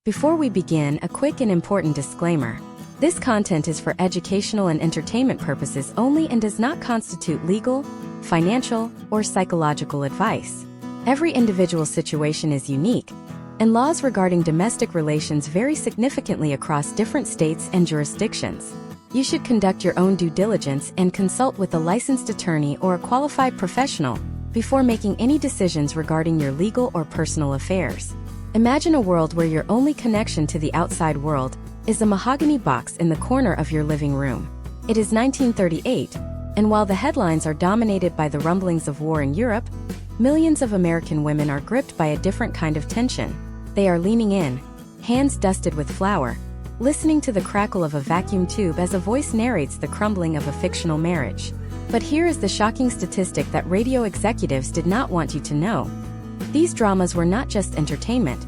Before we begin, a quick and important disclaimer. This content is for educational and entertainment purposes only and does not constitute legal, financial, or psychological advice. Every individual situation is unique, and laws regarding domestic relations vary significantly across different states and jurisdictions. You should conduct your own due diligence and consult with a licensed attorney or a qualified professional before making any decisions regarding your legal or personal affairs. Imagine a world where your only connection to the outside world is a mahogany box in the corner of your living room. It is 1938, and while the headlines are dominated by the rumblings of war in Europe, millions of American women are gripped by a different kind of tension. They are leaning in, hands dusted with flour, listening to the crackle of a vacuum tube as a voice narrates the crumbling of a fictional marriage. But here is the shocking statistic that radio executives did not want you to know. These dramas were not just entertainment.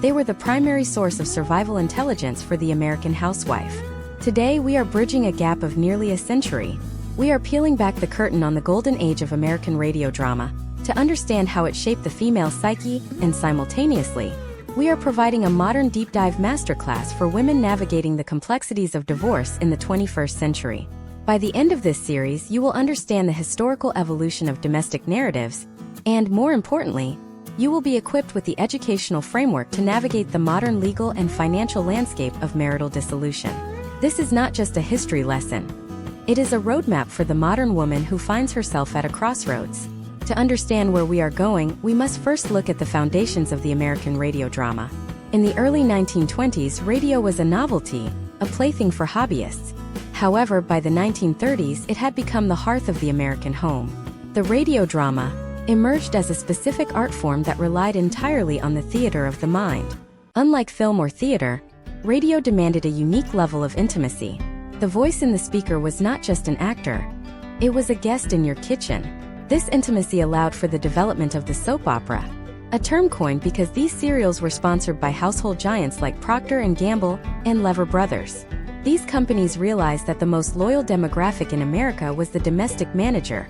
They were the primary source of survival intelligence for the American housewife. Today, we are bridging a gap of nearly a century. We are peeling back the curtain on the golden age of American radio drama to understand how it shaped the female psyche, and simultaneously, we are providing a modern deep dive masterclass for women navigating the complexities of divorce in the 21st century. By the end of this series, you will understand the historical evolution of domestic narratives, and more importantly, you will be equipped with the educational framework to navigate the modern legal and financial landscape of marital dissolution. This is not just a history lesson. It is a roadmap for the modern woman who finds herself at a crossroads. To understand where we are going, we must first look at the foundations of the American radio drama. In the early 1920s, radio was a novelty, a plaything for hobbyists. However, by the 1930s, it had become the hearth of the American home. The radio drama emerged as a specific art form that relied entirely on the theater of the mind. Unlike film or theater, radio demanded a unique level of intimacy. The voice in the speaker was not just an actor, it was a guest in your kitchen. This intimacy allowed for the development of the soap opera, a term coined because these serials were sponsored by household giants like Procter & Gamble and Lever Brothers. These companies realized that the most loyal demographic in America was the domestic manager,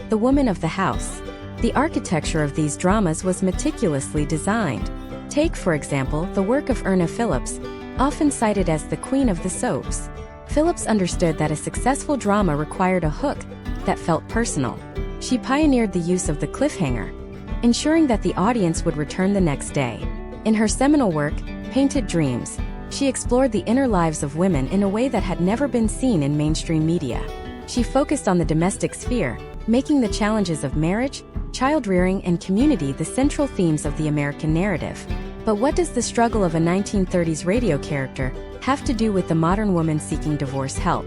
the woman of the house. The architecture of these dramas was meticulously designed. Take, for example, the work of Irna Phillips, often cited as the queen of the soaps. Phillips understood that a successful drama required a hook that felt personal. She pioneered the use of the cliffhanger, ensuring that the audience would return the next day. In her seminal work, Painted Dreams, she explored the inner lives of women in a way that had never been seen in mainstream media. She focused on the domestic sphere, making the challenges of marriage, child-rearing, and community the central themes of the American narrative. But what does the struggle of a 1930s radio character have to do with the modern woman seeking divorce help?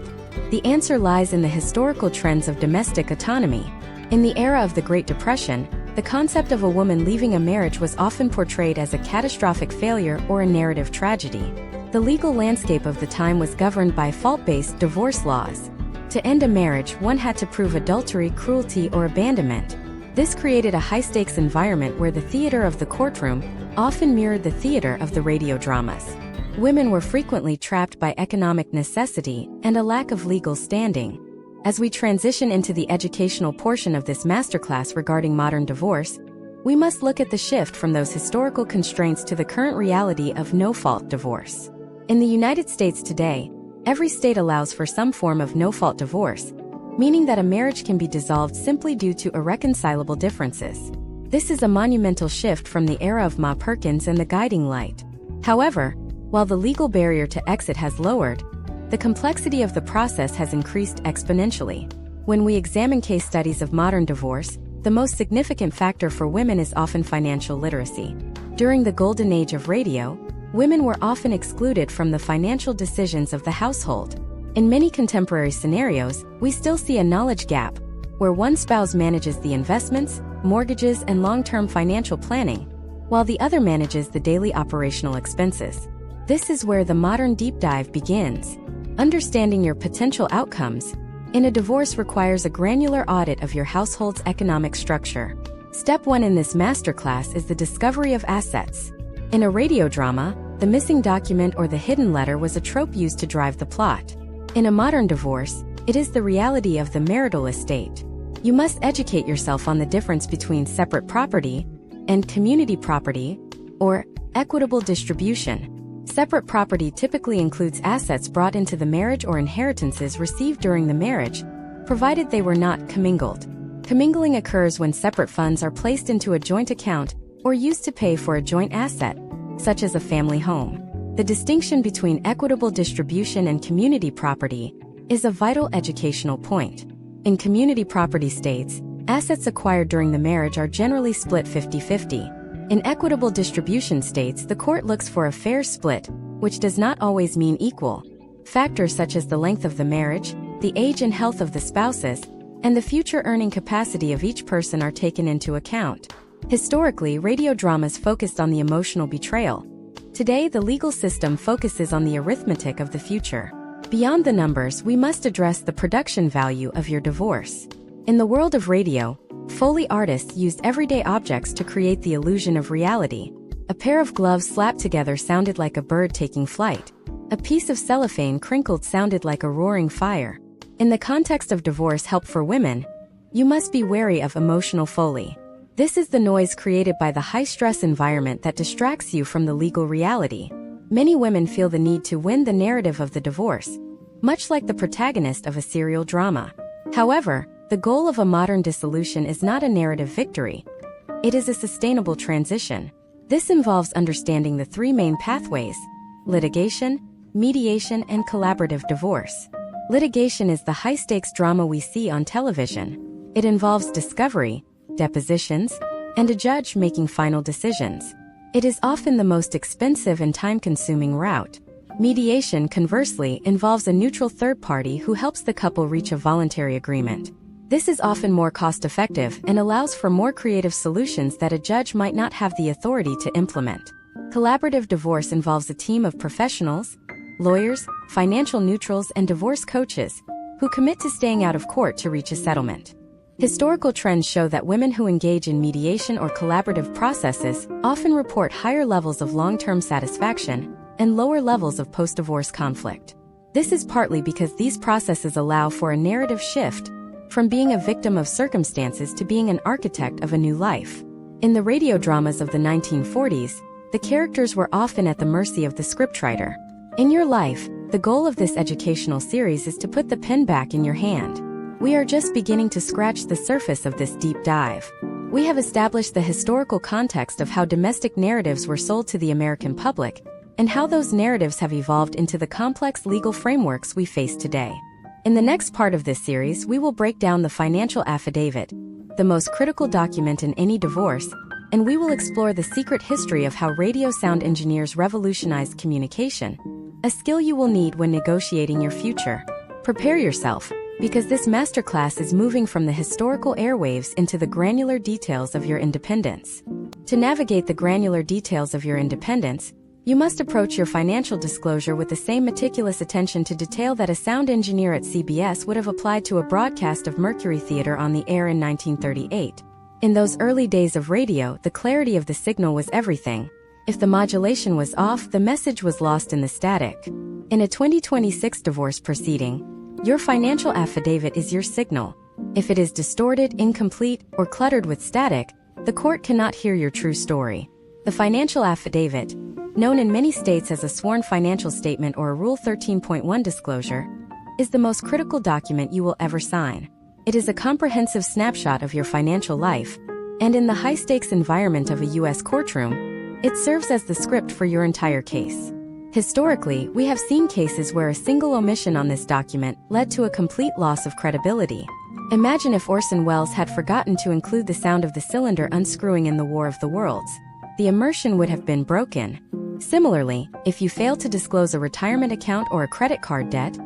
The answer lies in the historical trends of domestic autonomy. In the era of the Great Depression, the concept of a woman leaving a marriage was often portrayed as a catastrophic failure or a narrative tragedy. The legal landscape of the time was governed by fault-based divorce laws. To end a marriage, one had to prove adultery, cruelty, or abandonment. This created a high-stakes environment where the theater of the courtroom often mirrored the theater of the radio dramas. Women were frequently trapped by economic necessity and a lack of legal standing. As we transition into the educational portion of this masterclass regarding modern divorce, we must look at the shift from those historical constraints to the current reality of no-fault divorce. In the United States today, every state allows for some form of no-fault divorce, meaning that a marriage can be dissolved simply due to irreconcilable differences. This is a monumental shift from the era of Ma Perkins and the Guiding Light. However, while the legal barrier to exit has lowered, the complexity of the process has increased exponentially. When we examine case studies of modern divorce, the most significant factor for women is often financial literacy. During the golden age of radio, women were often excluded from the financial decisions of the household. In many contemporary scenarios, we still see a knowledge gap, where one spouse manages the investments, mortgages, and long-term financial planning, while the other manages the daily operational expenses. This is where the modern deep dive begins. Understanding your potential outcomes in a divorce requires a granular audit of your household's economic structure. Step 1 in this masterclass is the discovery of assets. In a radio drama, the missing document or the hidden letter was a trope used to drive the plot. In a modern divorce, it is the reality of the marital estate. You must educate yourself on the difference between separate property and community property, or equitable distribution. Separate property typically includes assets brought into the marriage or inheritances received during the marriage, provided they were not commingled. Commingling occurs when separate funds are placed into a joint account or used to pay for a joint asset, such as a family home. The distinction between equitable distribution and community property is a vital educational point. In community property states, assets acquired during the marriage are generally split 50-50. In equitable distribution states, the court looks for a fair split, which does not always mean equal. Factors such as the length of the marriage, the age and health of the spouses, and the future earning capacity of each person are taken into account. Historically, radio dramas focused on the emotional betrayal. Today, the legal system focuses on the arithmetic of the future. Beyond the numbers, we must address the production value of your divorce. In the world of radio, Foley artists used everyday objects to create the illusion of reality. A pair of gloves slapped together sounded like a bird taking flight. A piece of cellophane crinkled sounded like a roaring fire. In the context of divorce help for women, you must be wary of emotional Foley. This is the noise created by the high-stress environment that distracts you from the legal reality. Many women feel the need to win the narrative of the divorce, much like the protagonist of a serial drama. However, the goal of a modern dissolution is not a narrative victory. It is a sustainable transition. This involves understanding the three main pathways: litigation, mediation, and collaborative divorce. Litigation is the high-stakes drama we see on television. It involves discovery, depositions, and a judge making final decisions. It is often the most expensive and time-consuming route. Mediation, conversely, involves a neutral third party who helps the couple reach a voluntary agreement. This is often more cost-effective and allows for more creative solutions that a judge might not have the authority to implement. Collaborative divorce involves a team of professionals, lawyers, financial neutrals, and divorce coaches who commit to staying out of court to reach a settlement. Historical trends show that women who engage in mediation or collaborative processes often report higher levels of long-term satisfaction and lower levels of post-divorce conflict. This is partly because these processes allow for a narrative shift from being a victim of circumstances to being an architect of a new life. In the radio dramas of the 1940s, the characters were often at the mercy of the scriptwriter. In your life, the goal of this educational series is to put the pen back in your hand. We are just beginning to scratch the surface of this deep dive. We have established the historical context of how domestic narratives were sold to the American public, and how those narratives have evolved into the complex legal frameworks we face today. In the next part of this series, we will break down the financial affidavit, the most critical document in any divorce, and we will explore the secret history of how radio sound engineers revolutionized communication, a skill you will need when negotiating your future. Prepare yourself, because this masterclass is moving from the historical airwaves into the granular details of your independence. To navigate the granular details of your independence, you must approach your financial disclosure with the same meticulous attention to detail that a sound engineer at CBS would have applied to a broadcast of Mercury Theater on the air in 1938. In those early days of radio, the clarity of the signal was everything. If the modulation was off, the message was lost in the static. In a 2026 divorce proceeding, your financial affidavit is your signal. If it is distorted, incomplete, or cluttered with static, the court cannot hear your true story. The financial affidavit, known in many states as a sworn financial statement or a Rule 13.1 disclosure, is the most critical document you will ever sign. It is a comprehensive snapshot of your financial life, and in the high-stakes environment of a U.S. courtroom, it serves as the script for your entire case. Historically, we have seen cases where a single omission on this document led to a complete loss of credibility. Imagine if Orson Welles had forgotten to include the sound of the cylinder unscrewing in The War of the Worlds. The immersion would have been broken. Similarly, if you fail to disclose a retirement account or a credit card debt,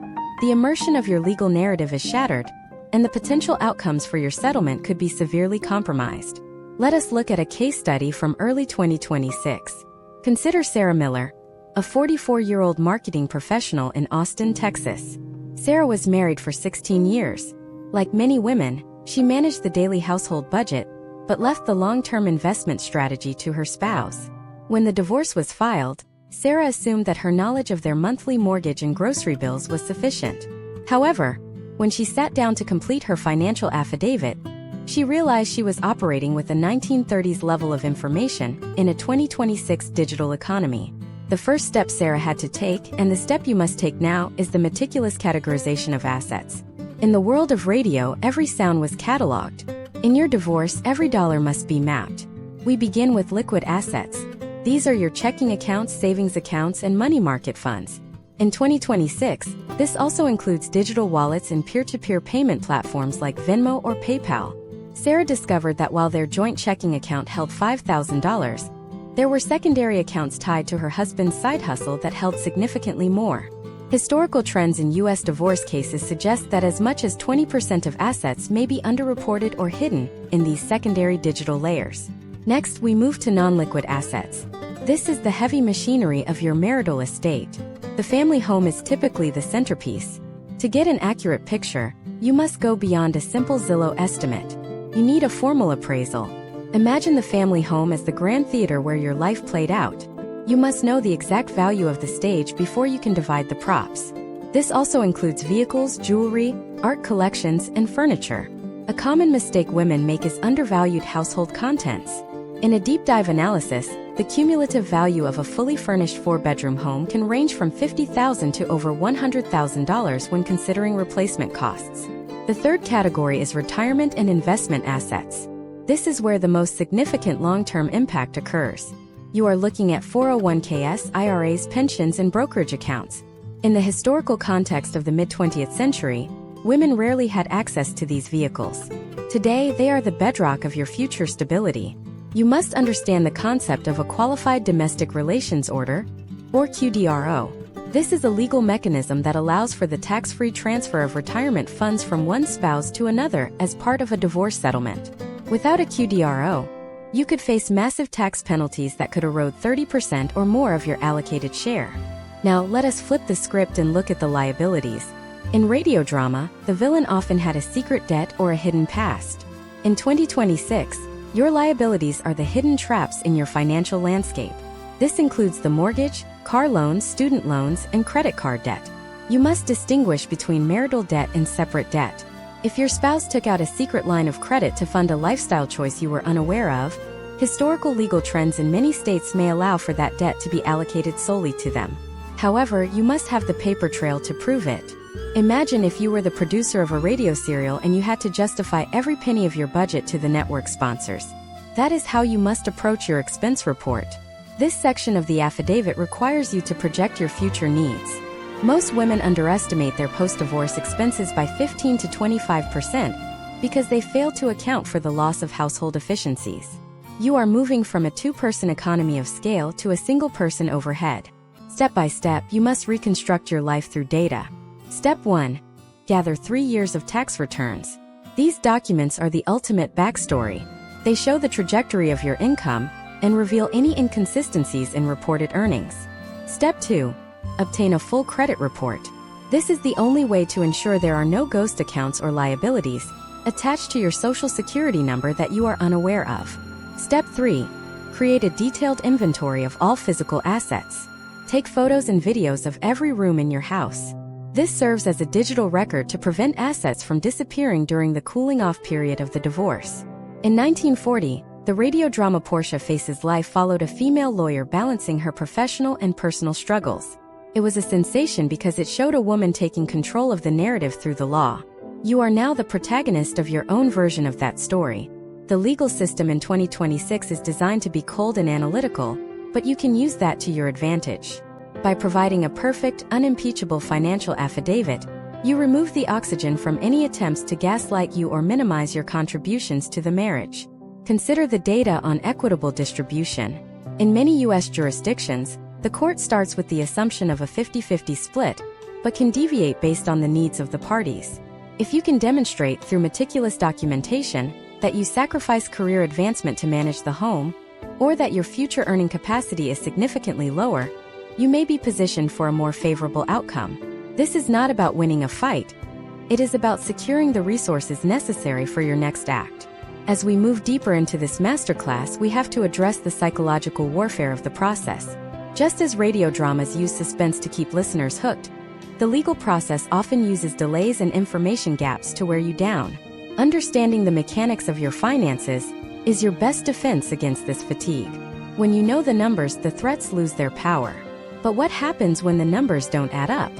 the immersion of your legal narrative is shattered, and the potential outcomes for your settlement could be severely compromised. Let us look at a case study from early 2026. Consider Sarah Miller, a 44-year-old marketing professional in Austin, Texas. Sarah was married for 16 years. Like many women, she managed the daily household budget, but left the long-term investment strategy to her spouse. When the divorce was filed, Sarah assumed that her knowledge of their monthly mortgage and grocery bills was sufficient. However, when she sat down to complete her financial affidavit, she realized she was operating with a 1930s level of information in a 2026 digital economy. The first step Sarah had to take, and the step you must take now, is the meticulous categorization of assets. In the world of radio, every sound was cataloged. In your divorce, every dollar must be mapped. We begin with liquid assets. These are your checking accounts, savings accounts, and money market funds. In 2026, this also includes digital wallets and peer-to-peer payment platforms like Venmo or PayPal. Sarah discovered that while their joint checking account held $5,000, there were secondary accounts tied to her husband's side hustle that held significantly more. Historical trends in U.S. divorce cases suggest that as much as 20% of assets may be underreported or hidden in these secondary digital layers. Next, we move to non-liquid assets. This is the heavy machinery of your marital estate. The family home is typically the centerpiece. To get an accurate picture, you must go beyond a simple Zillow estimate. You need a formal appraisal. Imagine the family home as the grand theater where your life played out. You must know the exact value of the stage before you can divide the props. This also includes vehicles, jewelry, art collections, and furniture. A common mistake women make is undervalued household contents. In a deep dive analysis, the cumulative value of a fully furnished 4-bedroom home can range from $50,000 to over $100,000 when considering replacement costs. The third category is retirement and investment assets. This is where the most significant long-term impact occurs. You are looking at 401ks, IRAs, pensions, and brokerage accounts. In the historical context of the mid-20th century, women rarely had access to these vehicles. Today, they are the bedrock of your future stability. You must understand the concept of a Qualified Domestic Relations Order, or QDRO. This is a legal mechanism that allows for the tax-free transfer of retirement funds from one spouse to another as part of a divorce settlement. Without a QDRO, you could face massive tax penalties that could erode 30% or more of your allocated share. Now, let us flip the script and look at the liabilities. In radio drama, the villain often had a secret debt or a hidden past. In 2026, your liabilities are the hidden traps in your financial landscape. This includes the mortgage, car loans, student loans, and credit card debt. You must distinguish between marital debt and separate debt. If your spouse took out a secret line of credit to fund a lifestyle choice you were unaware of, historical legal trends in many states may allow for that debt to be allocated solely to them. However, you must have the paper trail to prove it. Imagine if you were the producer of a radio serial and you had to justify every penny of your budget to the network sponsors. That is how you must approach your expense report. This section of the affidavit requires you to project your future needs. Most women underestimate their post-divorce expenses by 15 to 25% because they fail to account for the loss of household efficiencies. You are moving from a two-person economy of scale to a single-person overhead. Step by step, you must reconstruct your life through data. Step 1. Gather 3 years of tax returns. These documents are the ultimate backstory. They show the trajectory of your income and reveal any inconsistencies in reported earnings. Step 2. Obtain a full credit report. This is the only way to ensure there are no ghost accounts or liabilities attached to your social security number that you are unaware of. Step 3. Create a detailed inventory of all physical assets. Take photos and videos of every room in your house. This serves as a digital record to prevent assets from disappearing during the cooling-off period of the divorce. In 1940, the radio drama Portia Faces Life followed a female lawyer balancing her professional and personal struggles. It was a sensation because it showed a woman taking control of the narrative through the law. You are now the protagonist of your own version of that story. The legal system in 2026 is designed to be cold and analytical, but you can use that to your advantage. By providing a perfect, unimpeachable financial affidavit, you remove the oxygen from any attempts to gaslight you or minimize your contributions to the marriage. Consider the data on equitable distribution. In many U.S. jurisdictions, the court starts with the assumption of a 50-50 split, but can deviate based on the needs of the parties. If you can demonstrate through meticulous documentation that you sacrifice career advancement to manage the home, or that your future earning capacity is significantly lower, you may be positioned for a more favorable outcome. This is not about winning a fight. It is about securing the resources necessary for your next act. As we move deeper into this masterclass, we have to address the psychological warfare of the process. Just as radio dramas use suspense to keep listeners hooked, the legal process often uses delays and information gaps to wear you down. Understanding the mechanics of your finances is your best defense against this fatigue. When you know the numbers, the threats lose their power. But what happens when the numbers don't add up?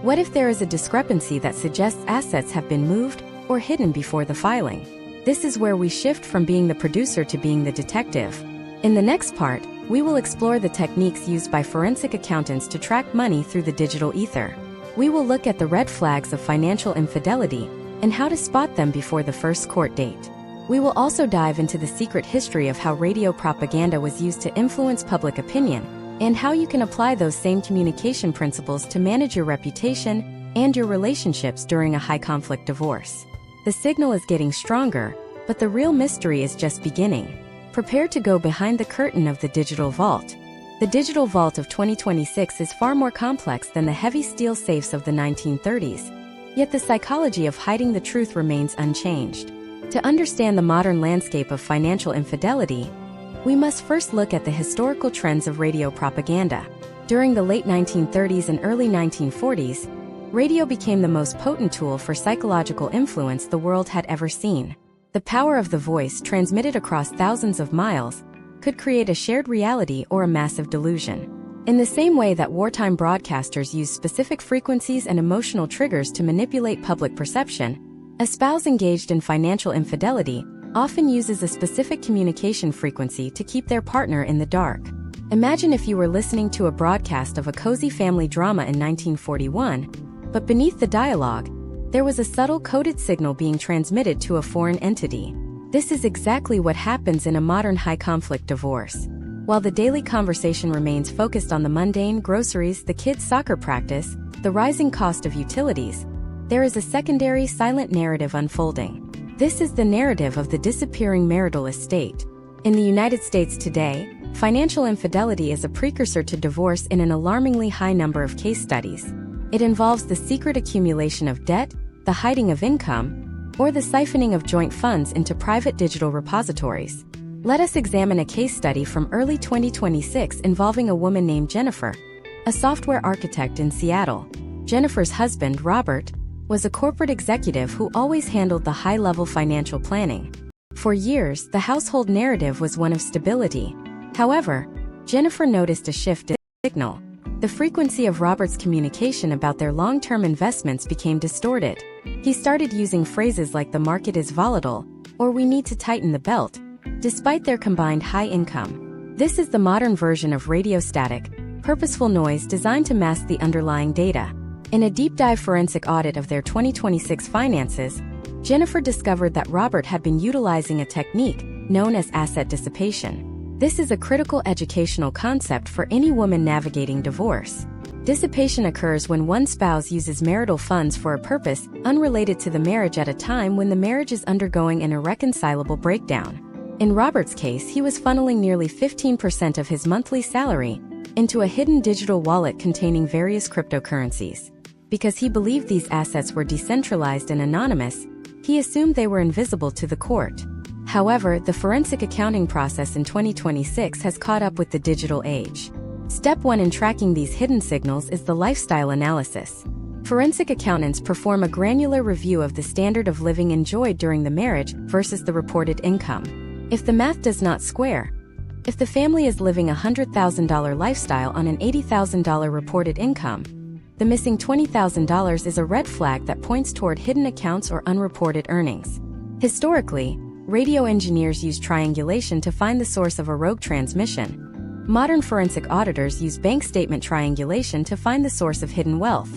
What if there is a discrepancy that suggests assets have been moved or hidden before the filing? This is where we shift from being the producer to being the detective. In the next part, we will explore the techniques used by forensic accountants to track money through the digital ether. We will look at the red flags of financial infidelity and how to spot them before the first court date. We will also dive into the secret history of how radio propaganda was used to influence public opinion and how you can apply those same communication principles to manage your reputation and your relationships during a high-conflict divorce. The signal is getting stronger, but the real mystery is just beginning. Prepare to go behind the curtain of the digital vault. The digital vault of 2026 is far more complex than the heavy steel safes of the 1930s, yet the psychology of hiding the truth remains unchanged. To understand the modern landscape of financial infidelity, we must first look at the historical trends of radio propaganda. During the late 1930s and early 1940s, radio became the most potent tool for psychological influence the world had ever seen. The power of the voice, transmitted across thousands of miles, could create a shared reality or a massive delusion. In the same way that wartime broadcasters used specific frequencies and emotional triggers to manipulate public perception, a spouse engaged in financial infidelity often uses a specific communication frequency to keep their partner in the dark. Imagine if you were listening to a broadcast of a cozy family drama in 1941, but beneath the dialogue, there was a subtle coded signal being transmitted to a foreign entity. This is exactly what happens in a modern high-conflict divorce. While the daily conversation remains focused on the mundane groceries, the kids' soccer practice, the rising cost of utilities, there is a secondary silent narrative unfolding. This is the narrative of the disappearing marital estate. In the United States today, financial infidelity is a precursor to divorce in an alarmingly high number of case studies. It involves the secret accumulation of debt, the hiding of income, or the siphoning of joint funds into private digital repositories. Let us examine a case study from early 2026 involving a woman named Jennifer, a software architect in Seattle. Jennifer's husband, Robert, was a corporate executive who always handled the high-level financial planning. For years, the household narrative was one of stability. However, Jennifer noticed a shift in the signal. The frequency of Robert's communication about their long-term investments became distorted. He started using phrases like "the market is volatile" or "we need to tighten the belt," despite their combined high income. This is the modern version of radio static, purposeful noise designed to mask the underlying data. In a deep-dive forensic audit of their 2026 finances, Jennifer discovered that Robert had been utilizing a technique known as asset dissipation. This is a critical educational concept for any woman navigating divorce. Dissipation occurs when one spouse uses marital funds for a purpose unrelated to the marriage at a time when the marriage is undergoing an irreconcilable breakdown. In Robert's case, he was funneling nearly 15% of his monthly salary into a hidden digital wallet containing various cryptocurrencies. Because he believed these assets were decentralized and anonymous, he assumed they were invisible to the court. However, the forensic accounting process in 2026 has caught up with the digital age. Step 1 in tracking these hidden signals is the lifestyle analysis. Forensic accountants perform a granular review of the standard of living enjoyed during the marriage versus the reported income. If the math does not square, if the family is living a $100,000 lifestyle on an $80,000 reported income, the missing $20,000 is a red flag that points toward hidden accounts or unreported earnings. Historically, radio engineers use triangulation to find the source of a rogue transmission. Modern forensic auditors use bank statement triangulation to find the source of hidden wealth.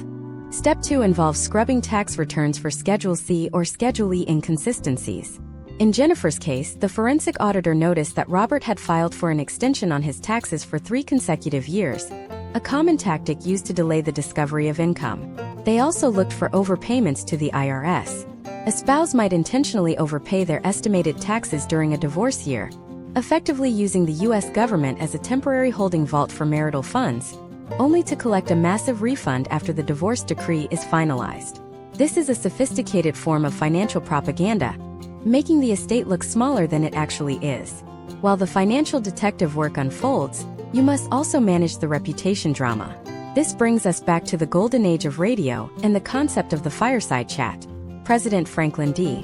Step 2 involves scrubbing tax returns for Schedule C or Schedule E inconsistencies. In Jennifer's case, the forensic auditor noticed that Robert had filed for an extension on his taxes for 3 consecutive years, a common tactic used to delay the discovery of income. They also looked for overpayments to the IRS. A spouse might intentionally overpay their estimated taxes during a divorce year, effectively using the U.S. government as a temporary holding vault for marital funds, only to collect a massive refund after the divorce decree is finalized. This is a sophisticated form of financial propaganda, making the estate look smaller than it actually is. While the financial detective work unfolds, you must also manage the reputation drama. This brings us back to the golden age of radio and the concept of the fireside chat. President Franklin D.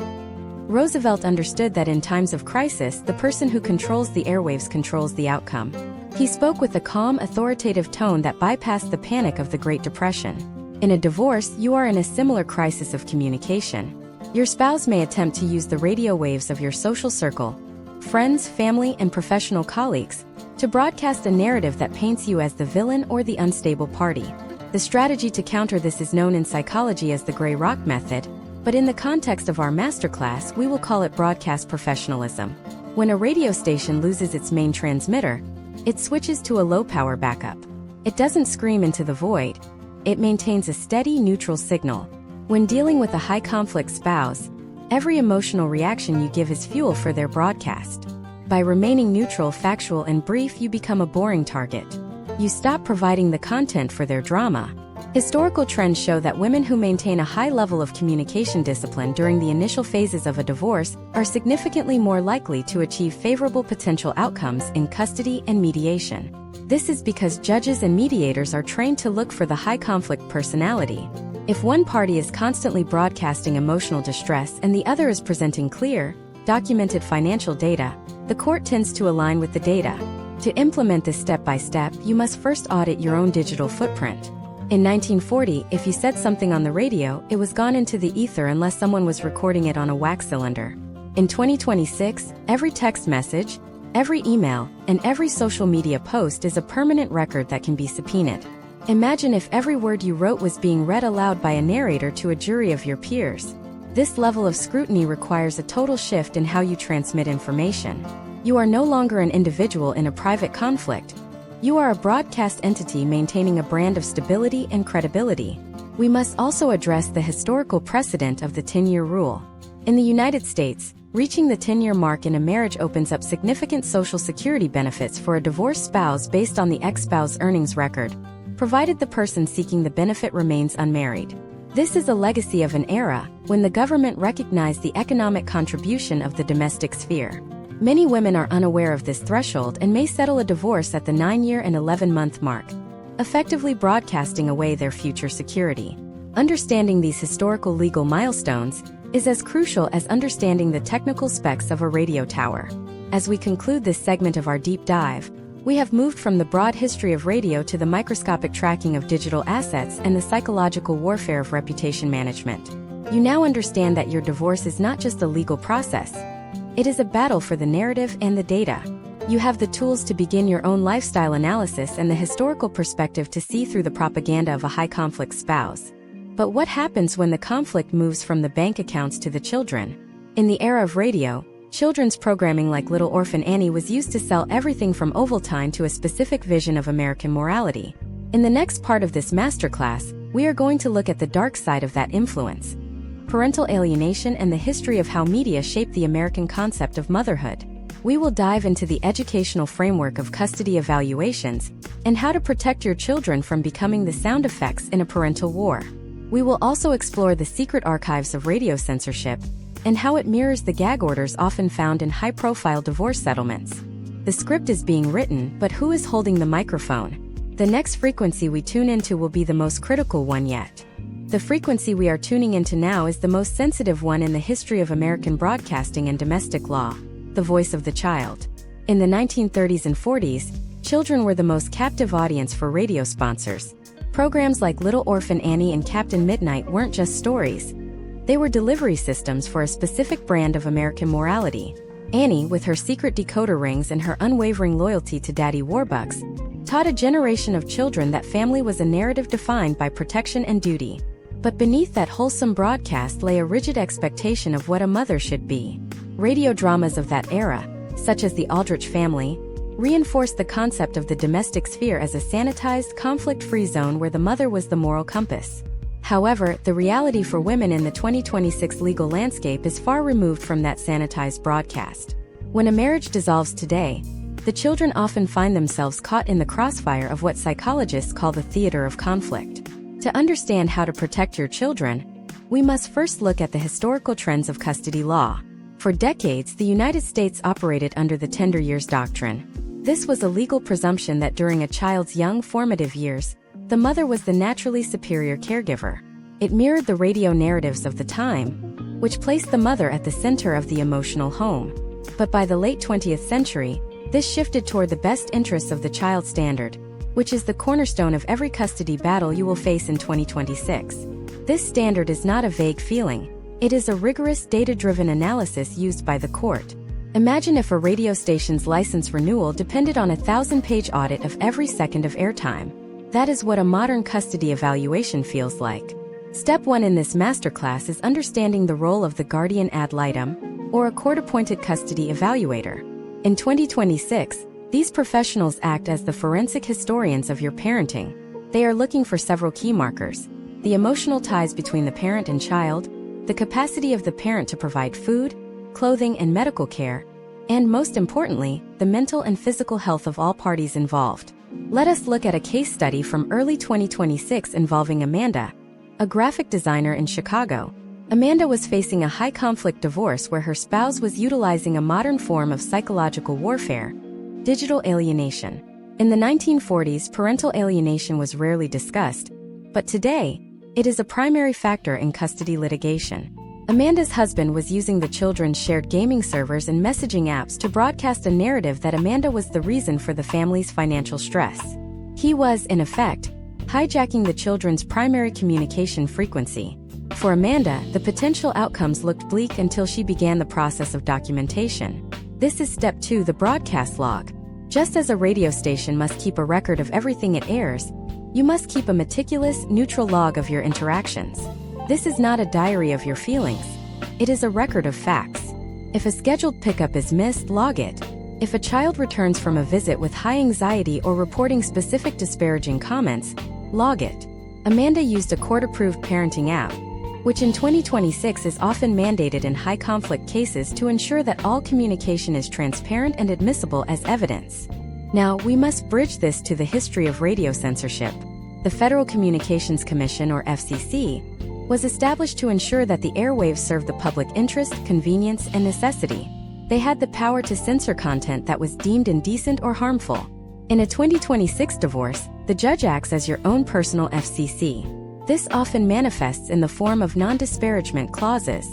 Roosevelt understood that in times of crisis, the person who controls the airwaves controls the outcome. He spoke with a calm, authoritative tone that bypassed the panic of the Great Depression. In a divorce, you are in a similar crisis of communication. Your spouse may attempt to use the radio waves of your social circle, friends, family, and professional colleagues, to broadcast a narrative that paints you as the villain or the unstable party. The strategy to counter this is known in psychology as the gray rock method, but in the context of our masterclass, we will call it broadcast professionalism. When a radio station loses its main transmitter, it switches to a low-power backup. It doesn't scream into the void. It maintains a steady, neutral signal. When dealing with a high-conflict spouse, every emotional reaction you give is fuel for their broadcast. By remaining neutral, factual, and brief, you become a boring target. You stop providing the content for their drama. Historical trends show that women who maintain a high level of communication discipline during the initial phases of a divorce are significantly more likely to achieve favorable potential outcomes in custody and mediation. This is because judges and mediators are trained to look for the high-conflict personality. If one party is constantly broadcasting emotional distress and the other is presenting clear, documented financial data, the court tends to align with the data. To implement this step-by-step, you must first audit your own digital footprint. In 1940, if you said something on the radio, it was gone into the ether unless someone was recording it on a wax cylinder. In 2026, every text message, every email, and every social media post is a permanent record that can be subpoenaed. Imagine if every word you wrote was being read aloud by a narrator to a jury of your peers. This level of scrutiny requires a total shift in how you transmit information. You are no longer an individual in a private conflict. You are a broadcast entity maintaining a brand of stability and credibility. We must also address the historical precedent of the 10-year rule. In the United States, reaching the 10-year mark in a marriage opens up significant Social Security benefits for a divorced spouse based on the ex-spouse earnings record, provided the person seeking the benefit remains unmarried. This is a legacy of an era when the government recognized the economic contribution of the domestic sphere. Many women are unaware of this threshold and may settle a divorce at the 9-year and 11-month mark, effectively broadcasting away their future security. Understanding these historical legal milestones is as crucial as understanding the technical specs of a radio tower. As we conclude this segment of our deep dive, we have moved from the broad history of radio to the microscopic tracking of digital assets and the psychological warfare of reputation management. You now understand that your divorce is not just a legal process. It is a battle for the narrative and the data. You have the tools to begin your own lifestyle analysis and the historical perspective to see through the propaganda of a high-conflict spouse. But what happens when the conflict moves from the bank accounts to the children? In the era of radio, children's programming like Little Orphan Annie was used to sell everything from Ovaltine to a specific vision of American morality. In the next part of this masterclass, we are going to look at the dark side of that influence: parental alienation and the history of how media shaped the American concept of motherhood. We will dive into the educational framework of custody evaluations and how to protect your children from becoming the sound effects in a parental war. We will also explore the secret archives of radio censorship and how it mirrors the gag orders often found in high-profile divorce settlements. The script is being written, but who is holding the microphone? The next frequency we tune into will be the most critical one yet. The frequency we are tuning into now is the most sensitive one in the history of American broadcasting and domestic law: the voice of the child. In the 1930s and 40s, children were the most captive audience for radio sponsors. Programs like Little Orphan Annie and Captain Midnight weren't just stories. They were delivery systems for a specific brand of American morality. Annie, with her secret decoder rings and her unwavering loyalty to Daddy Warbucks, taught a generation of children that family was a narrative defined by protection and duty. But beneath that wholesome broadcast lay a rigid expectation of what a mother should be. Radio dramas of that era, such as The Aldrich Family, reinforced the concept of the domestic sphere as a sanitized, conflict-free zone where the mother was the moral compass. However, the reality for women in the 2026 legal landscape is far removed from that sanitized broadcast. When a marriage dissolves today, the children often find themselves caught in the crossfire of what psychologists call the theater of conflict. To understand how to protect your children, we must first look at the historical trends of custody law. For decades, the United States operated under the tender years doctrine. This was a legal presumption that during a child's young formative years, the mother was the naturally superior caregiver. It mirrored the radio narratives of the time, which placed the mother at the center of the emotional home. But by the late 20th century, This shifted toward the best interests of the child standard, which is the cornerstone of every custody battle you will face in 2026. This standard is not a vague feeling. It is a rigorous data-driven analysis used by the court. Imagine if a radio station's license renewal depended on a 1,000-page audit of every second of airtime. That is what a modern custody evaluation feels like. Step 1 in this masterclass is understanding the role of the guardian ad litem, or a court-appointed custody evaluator. In 2026, these professionals act as the forensic historians of your parenting. They are looking for several key markers: the emotional ties between the parent and child, the capacity of the parent to provide food, clothing, and medical care, and most importantly, the mental and physical health of all parties involved. Let us look at a case study from early 2026 involving Amanda, a graphic designer in Chicago. Amanda was facing a high-conflict divorce where her spouse was utilizing a modern form of psychological warfare: digital alienation. In the 1940s, parental alienation was rarely discussed, but today, it is a primary factor in custody litigation. Amanda's husband was using the children's shared gaming servers and messaging apps to broadcast a narrative that Amanda was the reason for the family's financial stress. He was, in effect, hijacking the children's primary communication frequency. For Amanda, the potential outcomes looked bleak until she began the process of documentation. This is step 2, the broadcast log. Just as a radio station must keep a record of everything it airs, you must keep a meticulous, neutral log of your interactions. This is not a diary of your feelings. It is a record of facts. If a scheduled pickup is missed, log it. If a child returns from a visit with high anxiety or reporting specific disparaging comments, log it. Amanda used a court-approved parenting app, which in 2026 is often mandated in high-conflict cases to ensure that all communication is transparent and admissible as evidence. Now, we must bridge this to the history of radio censorship. The Federal Communications Commission, or FCC, was established to ensure that the airwaves served the public interest, convenience, and necessity. They had the power to censor content that was deemed indecent or harmful. In a 2026 divorce, the judge acts as your own personal FCC. This often manifests in the form of non-disparagement clauses.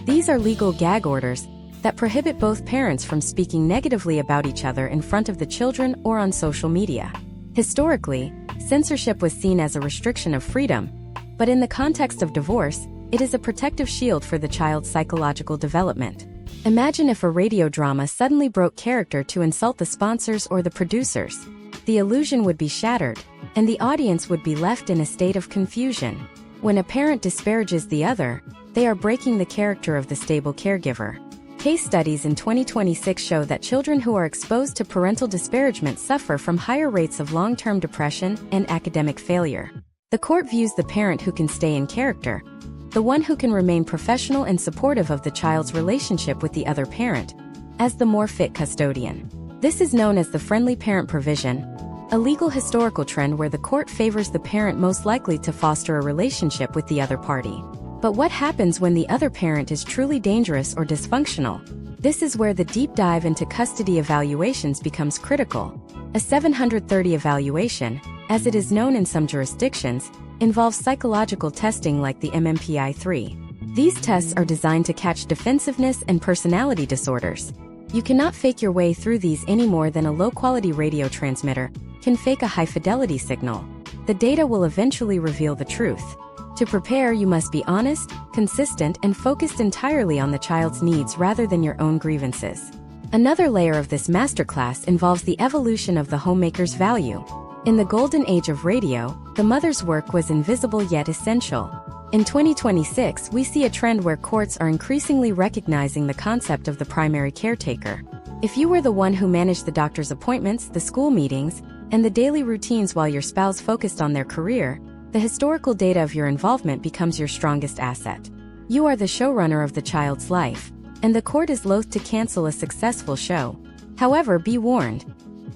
These are legal gag orders that prohibit both parents from speaking negatively about each other in front of the children or on social media. Historically, censorship was seen as a restriction of freedom, but in the context of divorce, it is a protective shield for the child's psychological development. Imagine if a radio drama suddenly broke character to insult the sponsors or the producers. The illusion would be shattered, and the audience would be left in a state of confusion. When a parent disparages the other, they are breaking the character of the stable caregiver. Case studies in 2026 show that children who are exposed to parental disparagement suffer from higher rates of long-term depression and academic failure. The court views the parent who can stay in character, the one who can remain professional and supportive of the child's relationship with the other parent, as the more fit custodian. This is known as the friendly parent provision, a legal historical trend where the court favors the parent most likely to foster a relationship with the other party. But what happens when the other parent is truly dangerous or dysfunctional? This is where the deep dive into custody evaluations becomes critical. A 730 evaluation, as it is known in some jurisdictions, involves psychological testing like the MMPI-3. These tests are designed to catch defensiveness and personality disorders. You cannot fake your way through these any more than a low-quality radio transmitter can fake a high-fidelity signal. The data will eventually reveal the truth. To prepare, you must be honest, consistent, and focused entirely on the child's needs rather than your own grievances. Another layer of this masterclass involves the evolution of the homemaker's value. In the golden age of radio, the mother's work was invisible yet essential. In 2026, we see a trend where courts are increasingly recognizing the concept of the primary caretaker. If you were the one who managed the doctor's appointments, the school meetings, and the daily routines while your spouse focused on their career, the historical data of your involvement becomes your strongest asset. You are the showrunner of the child's life, and the court is loath to cancel a successful show. However, be warned.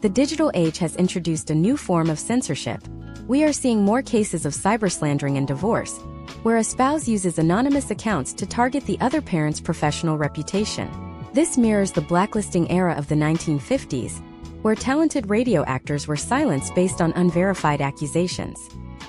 The digital age has introduced a new form of censorship. We are seeing more cases of cyberslandering and divorce, where a spouse uses anonymous accounts to target the other parent's professional reputation. This mirrors the blacklisting era of the 1950s, where talented radio actors were silenced based on unverified accusations.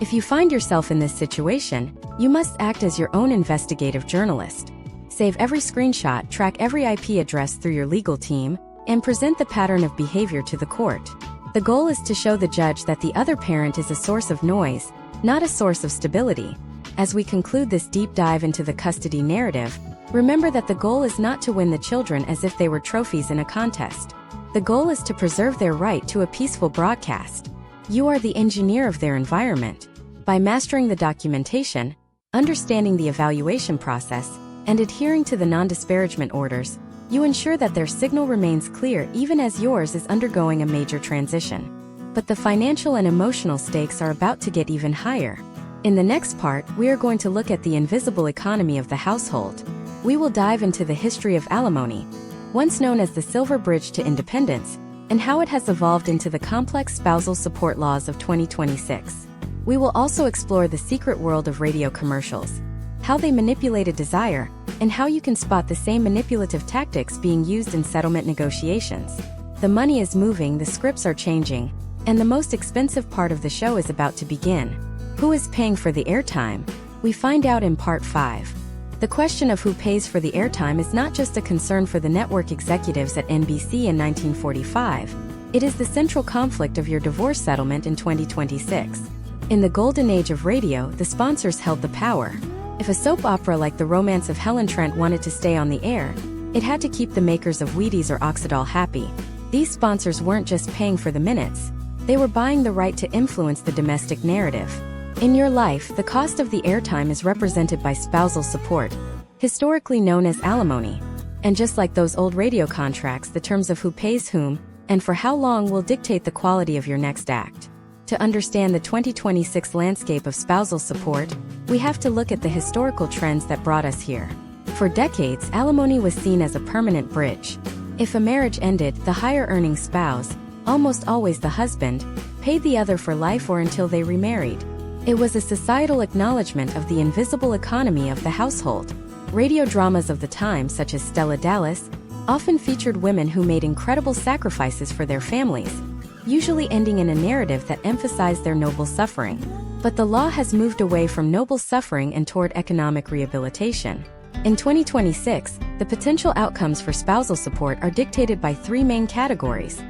If you find yourself in this situation, you must act as your own investigative journalist. Save every screenshot, track every IP address through your legal team, and present the pattern of behavior to the court. The goal is to show the judge that the other parent is a source of noise, not a source of stability. As we conclude this deep dive into the custody narrative, remember that the goal is not to win the children as if they were trophies in a contest. The goal is to preserve their right to a peaceful broadcast. You are the engineer of their environment. By mastering the documentation, understanding the evaluation process, and adhering to the non-disparagement orders, you ensure that their signal remains clear even as yours is undergoing a major transition. But the financial and emotional stakes are about to get even higher. In the next part, we are going to look at the invisible economy of the household. We will dive into the history of alimony, once known as the Silver Bridge to Independence, and how it has evolved into the complex spousal support laws of 2026. We will also explore the secret world of radio commercials, how they manipulated desire, and how you can spot the same manipulative tactics being used in settlement negotiations. The money is moving, the scripts are changing, and the most expensive part of the show is about to begin. Who is paying for the airtime? We find out in Part 5. The question of who pays for the airtime is not just a concern for the network executives at NBC in 1945. It is the central conflict of your divorce settlement in 2026. In the golden age of radio, the sponsors held the power. If a soap opera like The Romance of Helen Trent wanted to stay on the air, it had to keep the makers of Wheaties or Oxydol happy. These sponsors weren't just paying for the minutes, they were buying the right to influence the domestic narrative. In your life, the cost of the airtime is represented by spousal support, historically known as alimony. And just like those old radio contracts, the terms of who pays whom, and for how long will dictate the quality of your next act. To understand the 2026 landscape of spousal support, we have to look at the historical trends that brought us here. For decades, alimony was seen as a permanent bridge. If a marriage ended, the higher-earning spouse, almost always the husband, paid the other for life or until they remarried. It was a societal acknowledgement of the invisible economy of the household. Radio dramas of the time, such as Stella Dallas, often featured women who made incredible sacrifices for their families, usually ending in a narrative that emphasized their noble suffering. But the law has moved away from noble suffering and toward economic rehabilitation. In 2026, the potential outcomes for spousal support are dictated by three main categories: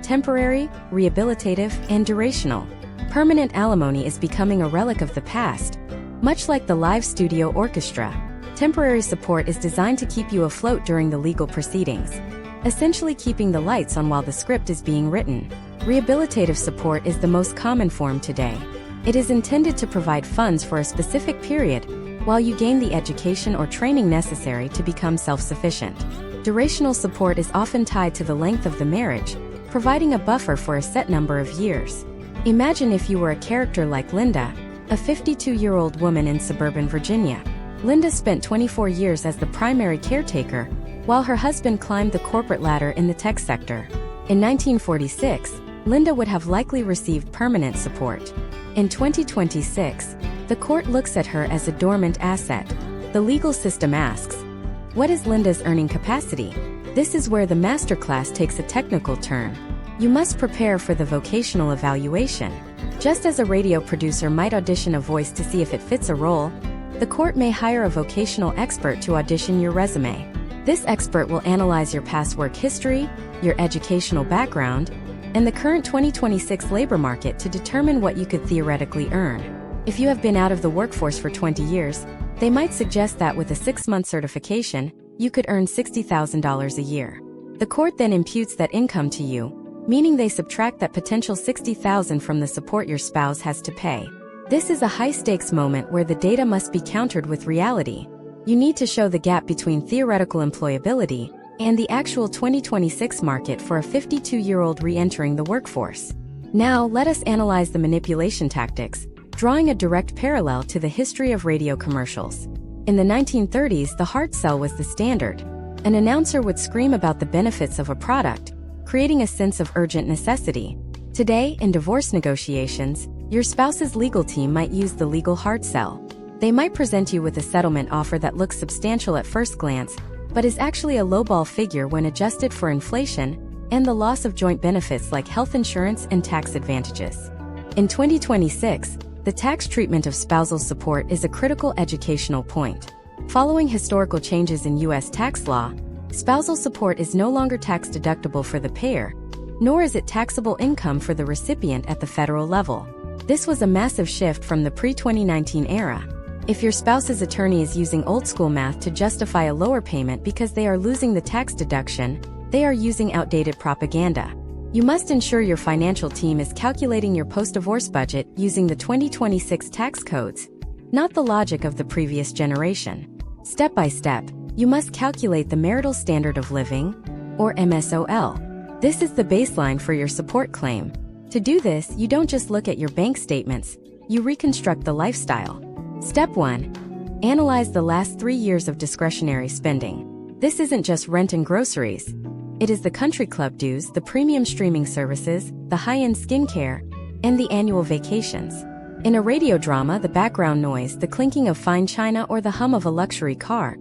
temporary, rehabilitative, and durational. Permanent alimony is becoming a relic of the past. Much like the live studio orchestra, temporary support is designed to keep you afloat during the legal proceedings, essentially keeping the lights on while the script is being written. Rehabilitative support is the most common form today. It is intended to provide funds for a specific period while you gain the education or training necessary to become self-sufficient. Durational support is often tied to the length of the marriage, providing a buffer for a set number of years. Imagine if you were a character like Linda, a 52-year-old woman in suburban Virginia. Linda spent 24 years as the primary caretaker, while her husband climbed the corporate ladder in the tech sector. In 1946, Linda would have likely received permanent support. In 2026, the court looks at her as a dormant asset. The legal system asks, what is Linda's earning capacity? This is where the masterclass takes a technical turn. You must prepare for the vocational evaluation. Just as a radio producer might audition a voice to see if it fits a role, the court may hire a vocational expert to audition your resume. This expert will analyze your past work history, your educational background, and the current 2026 labor market to determine what you could theoretically earn. If you have been out of the workforce for 20 years, they might suggest that with a 6-month certification, you could earn $60,000 a year. The court then imputes that income to you, meaning they subtract that potential $60,000 from the support your spouse has to pay. This is a high-stakes moment where the data must be countered with reality. You need to show the gap between theoretical employability and the actual 2026 market for a 52-year-old re-entering the workforce. Now, let us analyze the manipulation tactics, drawing a direct parallel to the history of radio commercials. In the 1930s, the hard sell was the standard. An announcer would scream about the benefits of a product, creating a sense of urgent necessity. Today, in divorce negotiations, your spouse's legal team might use the legal hard sell. They might present you with a settlement offer that looks substantial at first glance, but is actually a lowball figure when adjusted for inflation and the loss of joint benefits like health insurance and tax advantages. In 2026, the tax treatment of spousal support is a critical educational point. Following historical changes in U.S. tax law, Spousal support is no longer tax-deductible for the payer, nor is it taxable income for the recipient at the federal level. This was a massive shift from the pre-2019 era. If your spouse's attorney is using old-school math to justify a lower payment because they are losing the tax deduction, they are using outdated propaganda. You must ensure your financial team is calculating your post-divorce budget using the 2026 tax codes, not the logic of the previous generation. Step by step, you must calculate the marital standard of living, or MSOL. This is the baseline for your support claim. To do this, you don't just look at your bank statements, you reconstruct the lifestyle. Step 1. Analyze the last 3 years of discretionary spending. This isn't just rent and groceries. It is the country club dues, the premium streaming services, the high-end skincare, and the annual vacations. In a radio drama, the background noise, the clinking of fine china or the hum of a luxury car,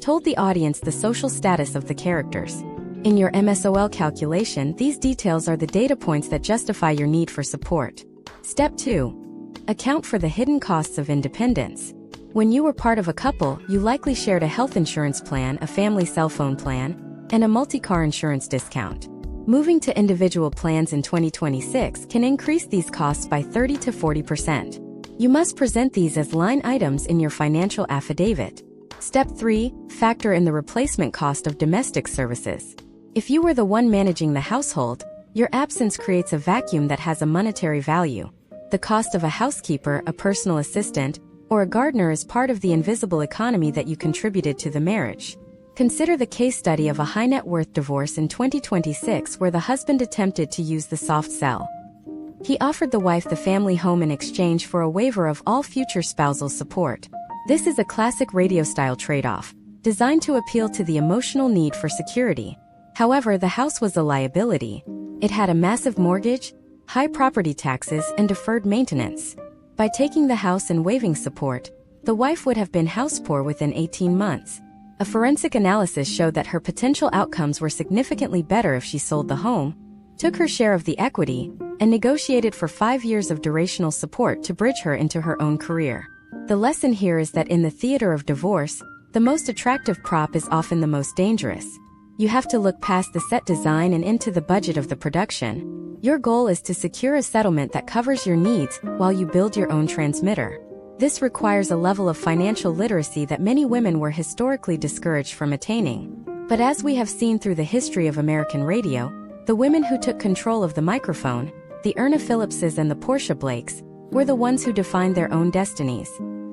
told the audience the social status of the characters. In your MSOL calculation, these details are the data points that justify your need for support. Step 2. Account for the hidden costs of independence. When you were part of a couple, you likely shared a health insurance plan, a family cell phone plan, and a multi-car insurance discount. Moving to individual plans in 2026 can increase these costs by 30 to 40%. You must present these as line items in your financial affidavit. Step 3. Factor in the replacement cost of domestic services. If you were the one managing the household, your absence creates a vacuum that has a monetary value. The cost of a housekeeper, a personal assistant, or a gardener is part of the invisible economy that you contributed to the marriage. Consider the case study of a high net worth divorce in 2026 where the husband attempted to use the soft sell. He offered the wife the family home in exchange for a waiver of all future spousal support. This is a classic radio-style trade-off, designed to appeal to the emotional need for security. However, the house was a liability. It had a massive mortgage, high property taxes, and deferred maintenance. By taking the house and waiving support, the wife would have been house poor within 18 months. A forensic analysis showed that her potential outcomes were significantly better if she sold the home, took her share of the equity, and negotiated for 5 years of durational support to bridge her into her own career. The lesson here is that in the theater of divorce, the most attractive prop is often the most dangerous. You have to look past the set design and into the budget of the production. Your goal is to secure a settlement that covers your needs while you build your own transmitter. This requires a level of financial literacy that many women were historically discouraged from attaining. But as we have seen through the history of American radio, the women who took control of the microphone, the Erna Phillipses and the Portia Blakes, were the ones who defined their own destinies.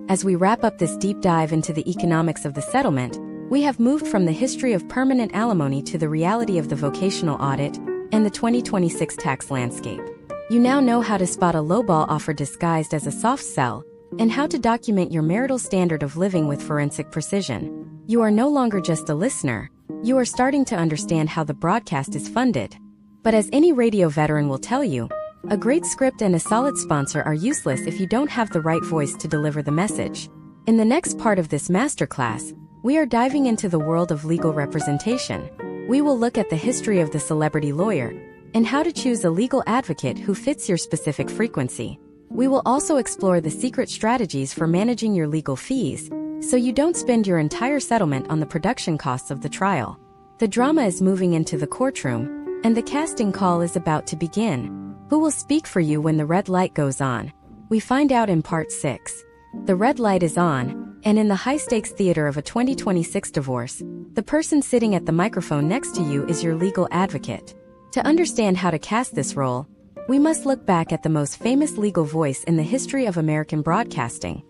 As we wrap up this deep dive into the economics of the settlement, we have moved from the history of permanent alimony to the reality of the vocational audit and the 2026 tax landscape. You now know how to spot a lowball offer disguised as a soft sell, and how to document your marital standard of living with forensic precision. You are no longer just a listener, you are starting to understand how the broadcast is funded. But as any radio veteran will tell you, a great script and a solid sponsor are useless if you don't have the right voice to deliver the message. In the next part of this masterclass, we are diving into the world of legal representation. We will look at the history of the celebrity lawyer and how to choose a legal advocate who fits your specific frequency. We will also explore the secret strategies for managing your legal fees, so you don't spend your entire settlement on the production costs of the trial. The drama is moving into the courtroom, and the casting call is about to begin. Who will speak for you when the red light goes on? We find out in part 6. The red light is on, and in the high-stakes theater of a 2026 divorce, the person sitting at the microphone next to you is your legal advocate. To understand how to cast this role, we must look back at the most famous legal voice in the history of American broadcasting,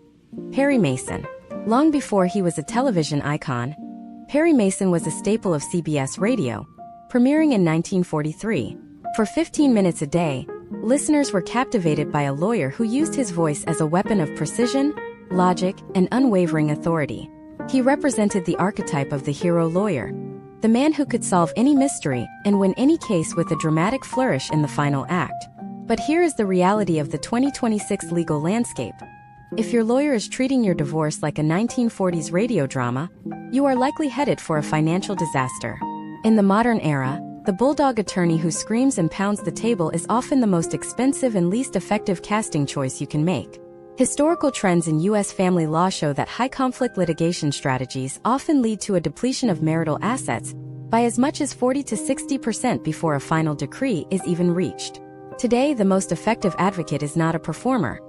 Perry Mason. Long before he was a television icon, Perry Mason was a staple of CBS radio, premiering in 1943. For 15 minutes a day, listeners were captivated by a lawyer who used his voice as a weapon of precision, logic, and unwavering authority. He represented the archetype of the hero lawyer, the man who could solve any mystery and win any case with a dramatic flourish in the final act. But here is the reality of the 2026 legal landscape. If your lawyer is treating your divorce like a 1940s radio drama, you are likely headed for a financial disaster. In the modern era, the bulldog attorney who screams and pounds the table is often the most expensive and least effective casting choice you can make. Historical trends in U.S. family law show that high-conflict litigation strategies often lead to a depletion of marital assets by as much as 40 to 60% before a final decree is even reached. Today, the most effective advocate is not a performer.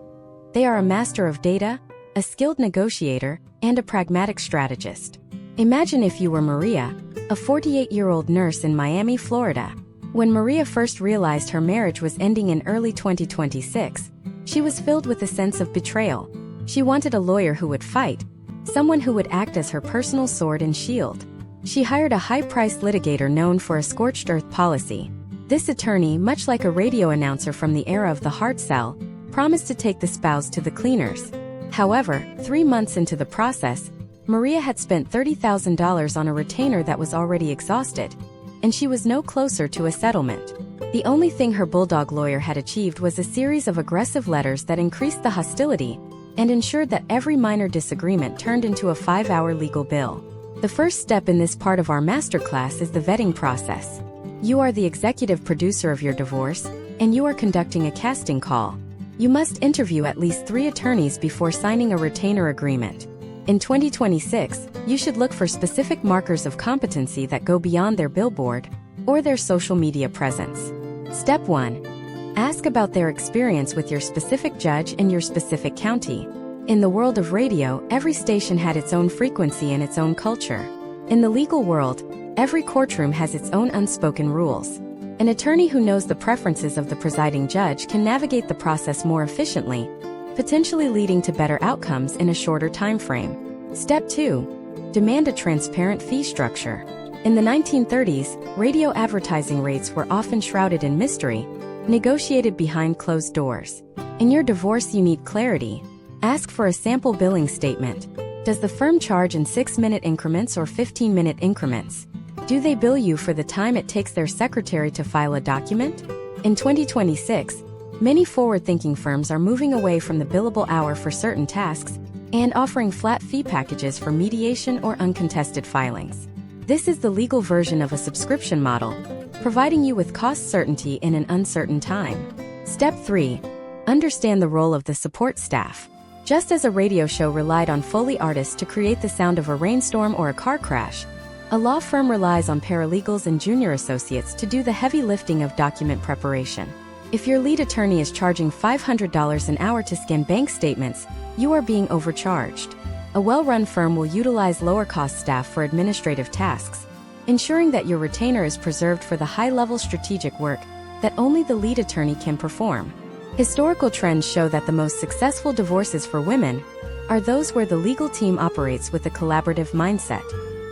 They are a master of data, a skilled negotiator, and a pragmatic strategist. Imagine if you were Maria, a 48-year-old nurse in Miami, Florida. When Maria first realized her marriage was ending in early 2026, she was filled with a sense of betrayal. She wanted a lawyer who would fight, someone who would act as her personal sword and shield. She hired a high-priced litigator known for a scorched earth policy. This attorney, much like a radio announcer from the era of the hard sell, promised to take the spouse to the cleaners. However, 3 months into the process, Maria had spent $30,000 on a retainer that was already exhausted, and she was no closer to a settlement. The only thing her bulldog lawyer had achieved was a series of aggressive letters that increased the hostility and ensured that every minor disagreement turned into a 5-hour legal bill. The first step in this part of our masterclass is the vetting process. You are the executive producer of your divorce, and you are conducting a casting call. You must interview at least 3 attorneys before signing a retainer agreement. In 2026, you should look for specific markers of competency that go beyond their billboard or their social media presence. Step 1. Ask about their experience with your specific judge in your specific county. In the world of radio, every station had its own frequency and its own culture. In the legal world, every courtroom has its own unspoken rules. An attorney who knows the preferences of the presiding judge can navigate the process more efficiently, potentially leading to better outcomes in a shorter time frame. Step 2. Demand a transparent fee structure. In the 1930s, radio advertising rates were often shrouded in mystery, negotiated behind closed doors. In your divorce, you need clarity. Ask for a sample billing statement. Does the firm charge in 6-minute increments or 15-minute increments? Do they bill you for the time it takes their secretary to file a document? In 2026, many forward-thinking firms are moving away from the billable hour for certain tasks and offering flat fee packages for mediation or uncontested filings. This is the legal version of a subscription model, providing you with cost certainty in an uncertain time. Step 3. Understand the role of the support staff. Just as a radio show relied on Foley artists to create the sound of a rainstorm or a car crash, a law firm relies on paralegals and junior associates to do the heavy lifting of document preparation. If your lead attorney is charging $500 an hour to scan bank statements, you are being overcharged. A well-run firm will utilize lower-cost staff for administrative tasks, ensuring that your retainer is preserved for the high-level strategic work that only the lead attorney can perform. Historical trends show that the most successful divorces for women are those where the legal team operates with a collaborative mindset.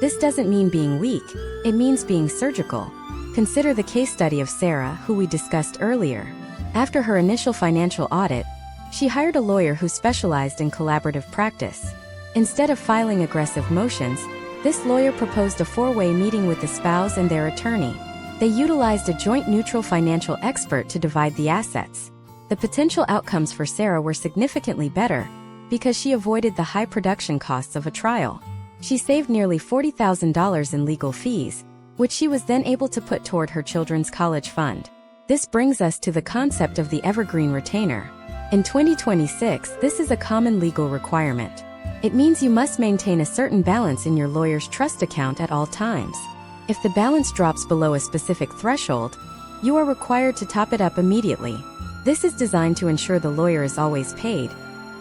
This doesn't mean being weak, it means being surgical. Consider the case study of Sarah, who we discussed earlier. After her initial financial audit, she hired a lawyer who specialized in collaborative practice. Instead of filing aggressive motions, this lawyer proposed a 4-way meeting with the spouse and their attorney. They utilized a joint neutral financial expert to divide the assets. The potential outcomes for Sarah were significantly better because she avoided the high production costs of a trial. She saved nearly $40,000 in legal fees, which she was then able to put toward her children's college fund. This brings us to the concept of the evergreen retainer. In 2026, this is a common legal requirement. It means you must maintain a certain balance in your lawyer's trust account at all times. If the balance drops below a specific threshold, you are required to top it up immediately. This is designed to ensure the lawyer is always paid,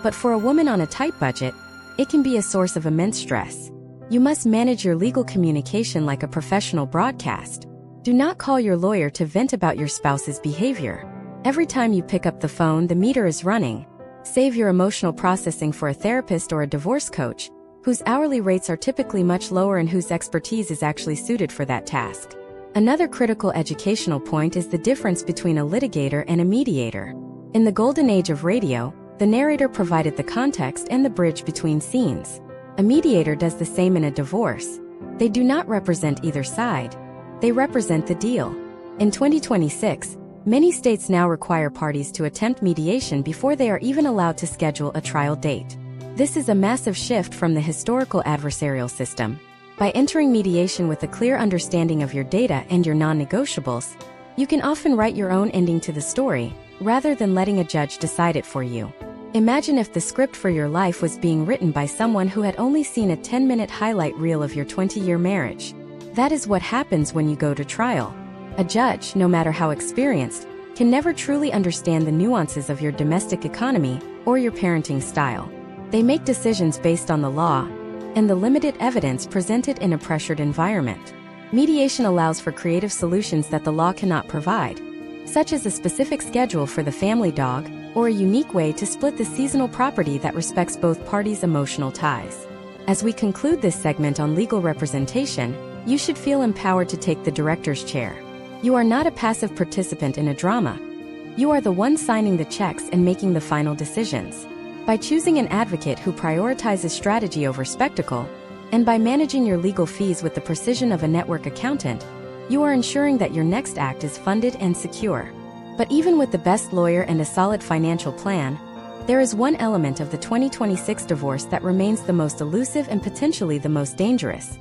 but for a woman on a tight budget, it can be a source of immense stress. You must manage your legal communication like a professional broadcast. Do not call your lawyer to vent about your spouse's behavior. Every time you pick up the phone, the meter is running. Save your emotional processing for a therapist or a divorce coach, whose hourly rates are typically much lower and whose expertise is actually suited for that task. Another critical educational point is the difference between a litigator and a mediator. In the golden age of radio, the narrator provided the context and the bridge between scenes. A mediator does the same in a divorce. They do not represent either side. They represent the deal. In 2026, many states now require parties to attempt mediation before they are even allowed to schedule a trial date. This is a massive shift from the historical adversarial system. By entering mediation with a clear understanding of your data and your non-negotiables, you can often write your own ending to the story, rather than letting a judge decide it for you. Imagine if the script for your life was being written by someone who had only seen a 10-minute highlight reel of your 20-year marriage. That is what happens when you go to trial. A judge, no matter how experienced, can never truly understand the nuances of your domestic economy or your parenting style. They make decisions based on the law and the limited evidence presented in a pressured environment. Mediation allows for creative solutions that the law cannot provide, such as a specific schedule for the family dog or a unique way to split the seasonal property that respects both parties' emotional ties. As we conclude this segment on legal representation, you should feel empowered to take the director's chair. You are not a passive participant in a drama. You are the one signing the checks and making the final decisions. By choosing an advocate who prioritizes strategy over spectacle, and by managing your legal fees with the precision of a network accountant, you are ensuring that your next act is funded and secure. But even with the best lawyer and a solid financial plan, there is one element of the 2026 divorce that remains the most elusive and potentially the most dangerous: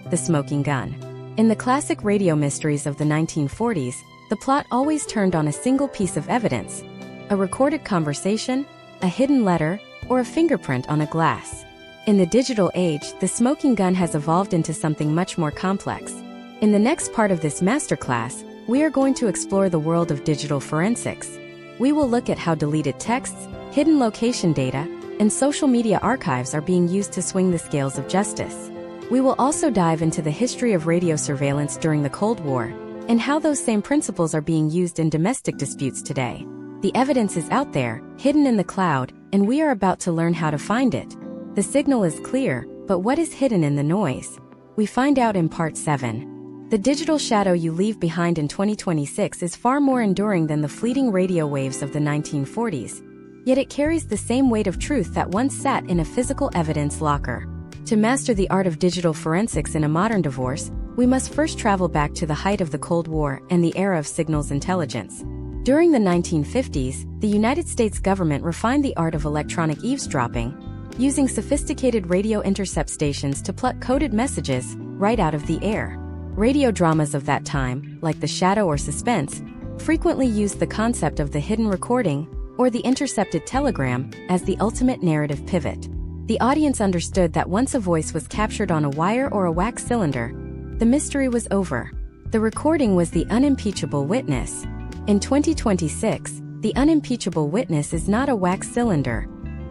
the smoking gun. In the classic radio mysteries of the 1940s, the plot always turned on a single piece of evidence: a recorded conversation, a hidden letter, or a fingerprint on a glass. In the digital age, the smoking gun has evolved into something much more complex. In the next part of this masterclass, we are going to explore the world of digital forensics. We will look at how deleted texts, hidden location data, and social media archives are being used to swing the scales of justice. We will also dive into the history of radio surveillance during the Cold War, and how those same principles are being used in domestic disputes today. The evidence is out there, hidden in the cloud, and we are about to learn how to find it. The signal is clear, but what is hidden in the noise? We find out in Part 7. The digital shadow you leave behind in 2026 is far more enduring than the fleeting radio waves of the 1940s, yet it carries the same weight of truth that once sat in a physical evidence locker. To master the art of digital forensics in a modern divorce, we must first travel back to the height of the Cold War and the era of signals intelligence. During the 1950s, the United States government refined the art of electronic eavesdropping, using sophisticated radio intercept stations to pluck coded messages right out of the air. Radio dramas of that time, like The Shadow or Suspense, frequently used the concept of the hidden recording or the intercepted telegram as the ultimate narrative pivot. The audience understood that once a voice was captured on a wire or a wax cylinder, the mystery was over. The recording was the unimpeachable witness. In 2026, the unimpeachable witness is not a wax cylinder.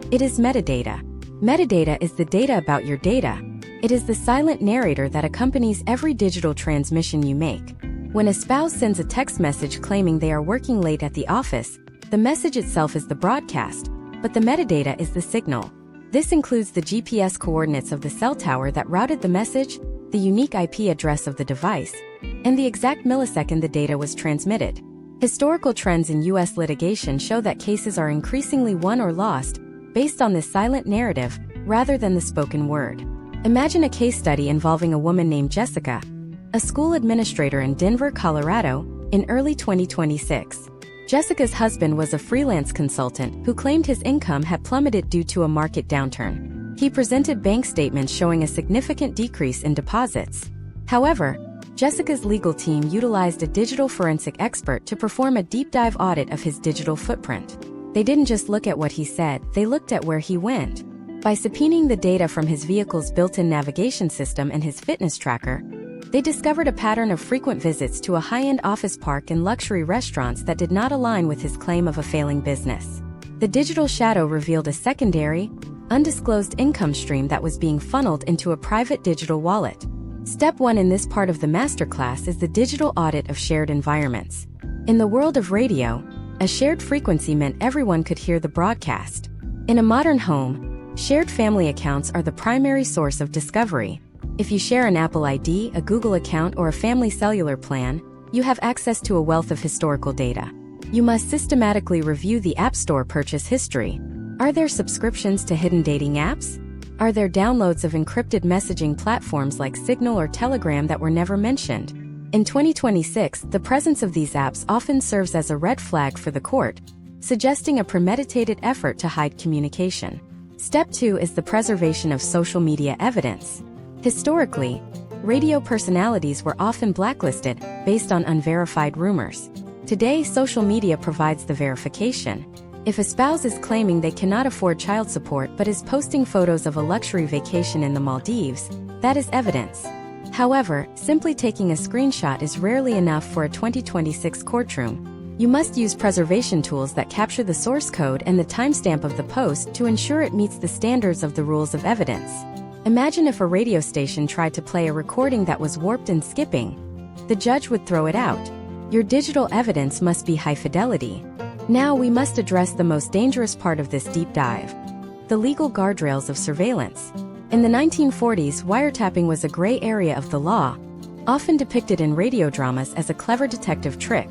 It is metadata. Metadata is the data about your data. It is the silent narrator that accompanies every digital transmission you make. When a spouse sends a text message claiming they are working late at the office, the message itself is the broadcast, but the metadata is the signal. This includes the GPS coordinates of the cell tower that routed the message, the unique IP address of the device, and the exact millisecond the data was transmitted. Historical trends in U.S. litigation show that cases are increasingly won or lost based on this silent narrative rather than the spoken word. Imagine a case study involving a woman named Jessica, a school administrator in Denver, Colorado, in early 2026. Jessica's husband was a freelance consultant who claimed his income had plummeted due to a market downturn. He presented bank statements showing a significant decrease in deposits. However, Jessica's legal team utilized a digital forensic expert to perform a deep dive audit of his digital footprint. They didn't just look at what he said, they looked at where he went. By subpoenaing the data from his vehicle's built-in navigation system and his fitness tracker, they discovered a pattern of frequent visits to a high-end office park and luxury restaurants that did not align with his claim of a failing business. The digital shadow revealed a secondary, undisclosed income stream that was being funneled into a private digital wallet. Step 1 in this part of the masterclass is the digital audit of shared environments. In the world of radio, a shared frequency meant everyone could hear the broadcast. In a modern home, shared family accounts are the primary source of discovery. If you share an Apple ID, a Google account, or a family cellular plan, you have access to a wealth of historical data. You must systematically review the App Store purchase history. Are there subscriptions to hidden dating apps? Are there downloads of encrypted messaging platforms like Signal or Telegram that were never mentioned? In 2026, the presence of these apps often serves as a red flag for the court, suggesting a premeditated effort to hide communication. Step 2 is the preservation of social media evidence. Historically, radio personalities were often blacklisted based on unverified rumors. Today, social media provides the verification. If a spouse is claiming they cannot afford child support but is posting photos of a luxury vacation in the Maldives, that is evidence. However, simply taking a screenshot is rarely enough for a 2026 courtroom. You must use preservation tools that capture the source code and the timestamp of the post to ensure it meets the standards of the rules of evidence. Imagine if a radio station tried to play a recording that was warped and skipping. The judge would throw it out. Your digital evidence must be high fidelity. Now we must address the most dangerous part of this deep dive: the legal guardrails of surveillance. In the 1940s, wiretapping was a gray area of the law, often depicted in radio dramas as a clever detective trick.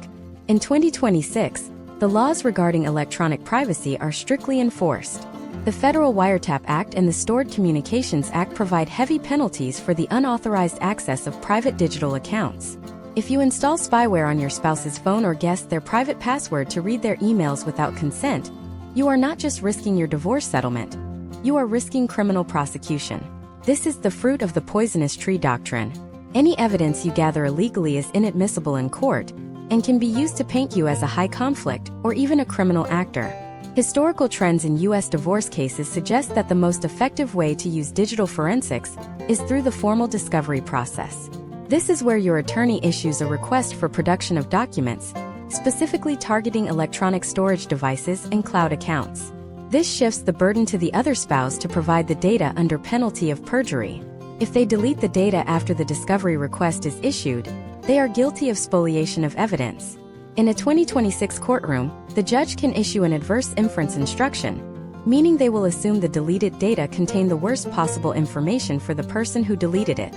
In 2026, the laws regarding electronic privacy are strictly enforced. The Federal Wiretap Act and the Stored Communications Act provide heavy penalties for the unauthorized access of private digital accounts. If you install spyware on your spouse's phone or guess their private password to read their emails without consent, you are not just risking your divorce settlement, you are risking criminal prosecution. This is the fruit of the poisonous tree doctrine. Any evidence you gather illegally is inadmissible in court and can be used to paint you as a high conflict or even a criminal actor. Historical trends in U.S. divorce cases suggest that the most effective way to use digital forensics is through the formal discovery process. This is where your attorney issues a request for production of documents, specifically targeting electronic storage devices and cloud accounts. This shifts the burden to the other spouse to provide the data under penalty of perjury. If they delete the data after the discovery request is issued, they are guilty of spoliation of evidence. In a 2026 courtroom, the judge can issue an adverse inference instruction, meaning they will assume the deleted data contain the worst possible information for the person who deleted it.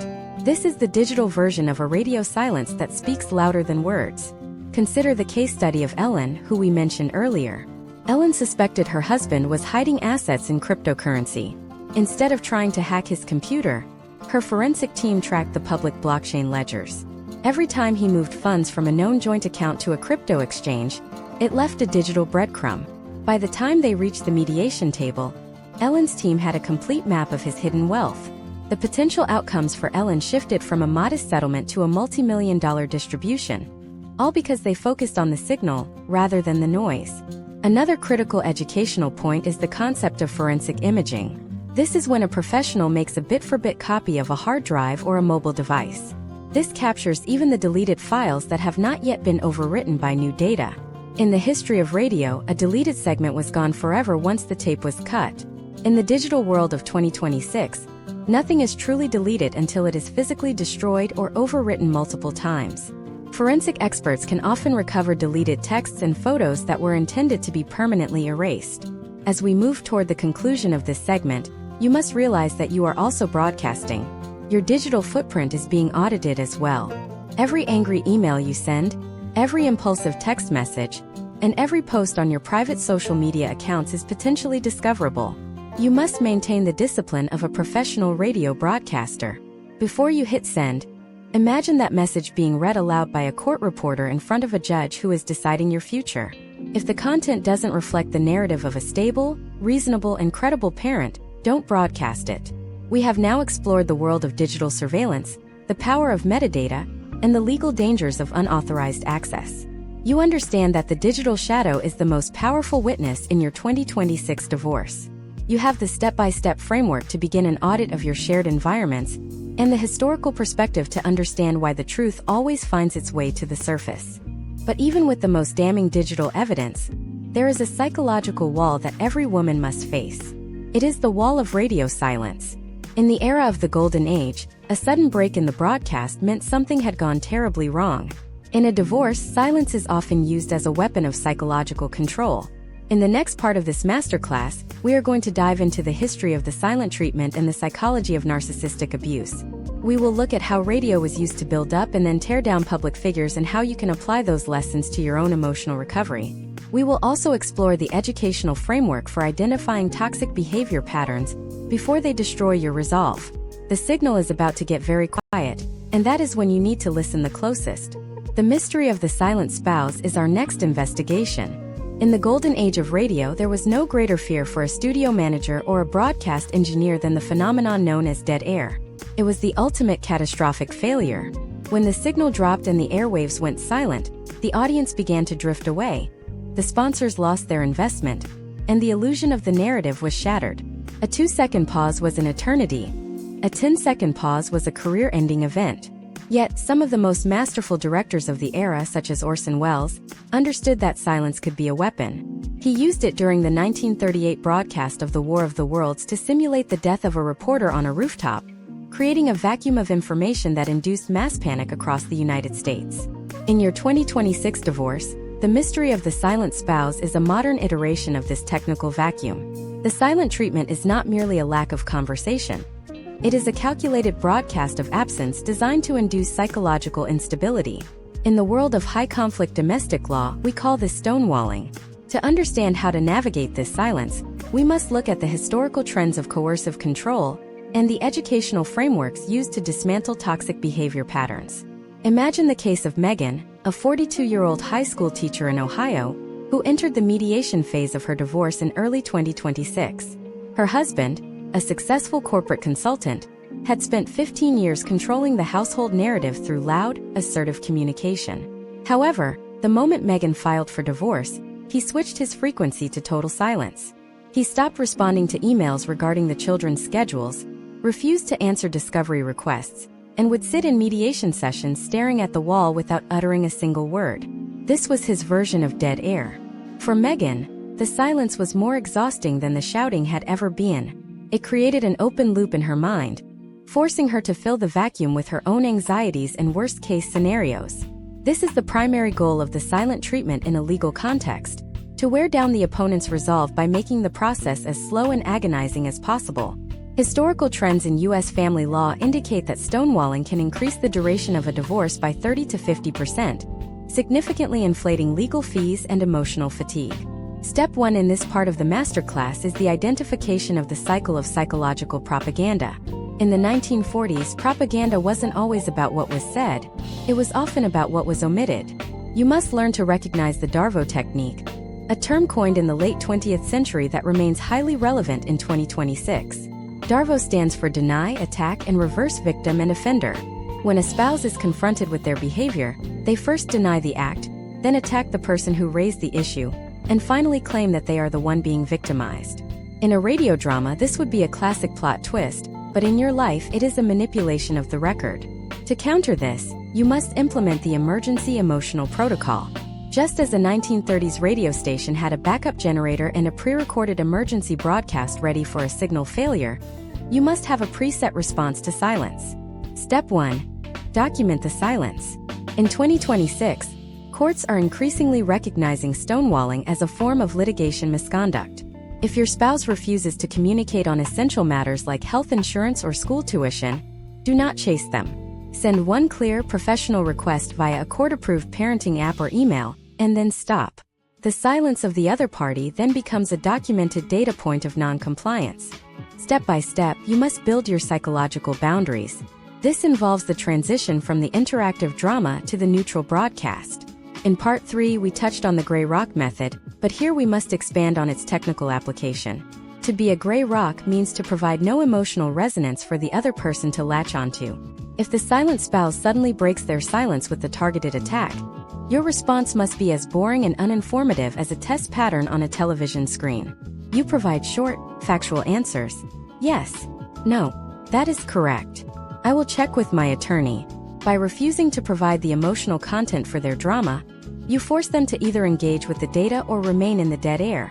This is the digital version of a radio silence that speaks louder than words. Consider the case study of Ellen, who we mentioned earlier. Ellen suspected her husband was hiding assets in cryptocurrency. Instead of trying to hack his computer, her forensic team tracked the public blockchain ledgers. Every time he moved funds from a known joint account to a crypto exchange, it left a digital breadcrumb. By the time they reached the mediation table, Ellen's team had a complete map of his hidden wealth. The potential outcomes for Ellen shifted from a modest settlement to a multi-million-dollar distribution, all because they focused on the signal rather than the noise. Another critical educational point is the concept of forensic imaging. This is when a professional makes a bit-for-bit copy of a hard drive or a mobile device. This captures even the deleted files that have not yet been overwritten by new data. In the history of radio, a deleted segment was gone forever once the tape was cut. In the digital world of 2026, nothing is truly deleted until it is physically destroyed or overwritten multiple times. Forensic experts can often recover deleted texts and photos that were intended to be permanently erased. As we move toward the conclusion of this segment, you must realize that you are also broadcasting. Your digital footprint is being audited as well. Every angry email you send, every impulsive text message, and every post on your private social media accounts is potentially discoverable. You must maintain the discipline of a professional radio broadcaster. Before you hit send, imagine that message being read aloud by a court reporter in front of a judge who is deciding your future. If the content doesn't reflect the narrative of a stable, reasonable, and credible parent, don't broadcast it. We have now explored the world of digital surveillance, the power of metadata, and the legal dangers of unauthorized access. You understand that the digital shadow is the most powerful witness in your 2026 divorce. You have the step-by-step framework to begin an audit of your shared environments, and the historical perspective to understand why the truth always finds its way to the surface. But even with the most damning digital evidence, there is a psychological wall that every woman must face. It is the wall of radio silence. In the era of the Golden Age, a sudden break in the broadcast meant something had gone terribly wrong. In a divorce, silence is often used as a weapon of psychological control. In the next part of this masterclass, we are going to dive into the history of the silent treatment and the psychology of narcissistic abuse. We will look at how radio was used to build up and then tear down public figures and how you can apply those lessons to your own emotional recovery. We will also explore the educational framework for identifying toxic behavior patterns before they destroy your resolve. The signal is about to get very quiet, and that is when you need to listen the closest. The mystery of the silent spouse is our next investigation. In the golden age of radio, there was no greater fear for a studio manager or a broadcast engineer than the phenomenon known as dead air. It was the ultimate catastrophic failure. When the signal dropped and the airwaves went silent, the audience began to drift away. The sponsors lost their investment, and the illusion of the narrative was shattered. A 2-second pause was an eternity. A 10-second pause was a career-ending event. Yet, some of the most masterful directors of the era, such as Orson Welles, understood that silence could be a weapon. He used it during the 1938 broadcast of the War of the Worlds to simulate the death of a reporter on a rooftop, creating a vacuum of information that induced mass panic across the United States. In your 2026 divorce, the mystery of the silent spouse is a modern iteration of this technical vacuum. The silent treatment is not merely a lack of conversation. It is a calculated broadcast of absence designed to induce psychological instability. In the world of high-conflict domestic law, we call this stonewalling. To understand how to navigate this silence, we must look at the historical trends of coercive control and the educational frameworks used to dismantle toxic behavior patterns. Imagine the case of Megan, a 42-year-old high school teacher in Ohio, who entered the mediation phase of her divorce in early 2026. Her husband, a successful corporate consultant, had spent 15 years controlling the household narrative through loud, assertive communication. However, the moment Megan filed for divorce, he switched his frequency to total silence. He stopped responding to emails regarding the children's schedules, refused to answer discovery requests, and would sit in mediation sessions staring at the wall without uttering a single word. This was his version of dead air. For Megan, the silence was more exhausting than the shouting had ever been. It created an open loop in her mind, forcing her to fill the vacuum with her own anxieties and worst-case scenarios. This is the primary goal of the silent treatment in a legal context, to wear down the opponent's resolve by making the process as slow and agonizing as possible. Historical trends in U.S. family law indicate that stonewalling can increase the duration of a divorce by 30 to 50%, significantly inflating legal fees and emotional fatigue. Step 1 in this part of the masterclass is the identification of the cycle of psychological propaganda. In the 1940s, propaganda wasn't always about what was said, it was often about what was omitted. You must learn to recognize the Darvo technique, a term coined in the late 20th century that remains highly relevant in 2026. Darvo stands for deny, attack, and reverse victim and offender. When a spouse is confronted with their behavior, they first deny the act, then attack the person who raised the issue, and finally claim that they are the one being victimized. In a radio drama, this would be a classic plot twist, but in your life it is a manipulation of the record. To counter this, you must implement the emergency emotional protocol. Just as a 1930s radio station had a backup generator and a pre-recorded emergency broadcast ready for a signal failure, you must have a preset response to silence. Step 1. Document the silence. In 2026, courts are increasingly recognizing stonewalling as a form of litigation misconduct. If your spouse refuses to communicate on essential matters like health insurance or school tuition, do not chase them. Send one clear, professional request via a court-approved parenting app or email, and then stop. The silence of the other party then becomes a documented data point of non-compliance. Step by step, you must build your psychological boundaries. This involves the transition from the interactive drama to the neutral broadcast. In Part 3, we touched on the gray rock method, but here we must expand on its technical application. To be a gray rock means to provide no emotional resonance for the other person to latch onto. If the silent spouse suddenly breaks their silence with the targeted attack, your response must be as boring and uninformative as a test pattern on a television screen. You provide short, factual answers. Yes. No. That is correct. I will check with my attorney. By refusing to provide the emotional content for their drama, you force them to either engage with the data or remain in the dead air,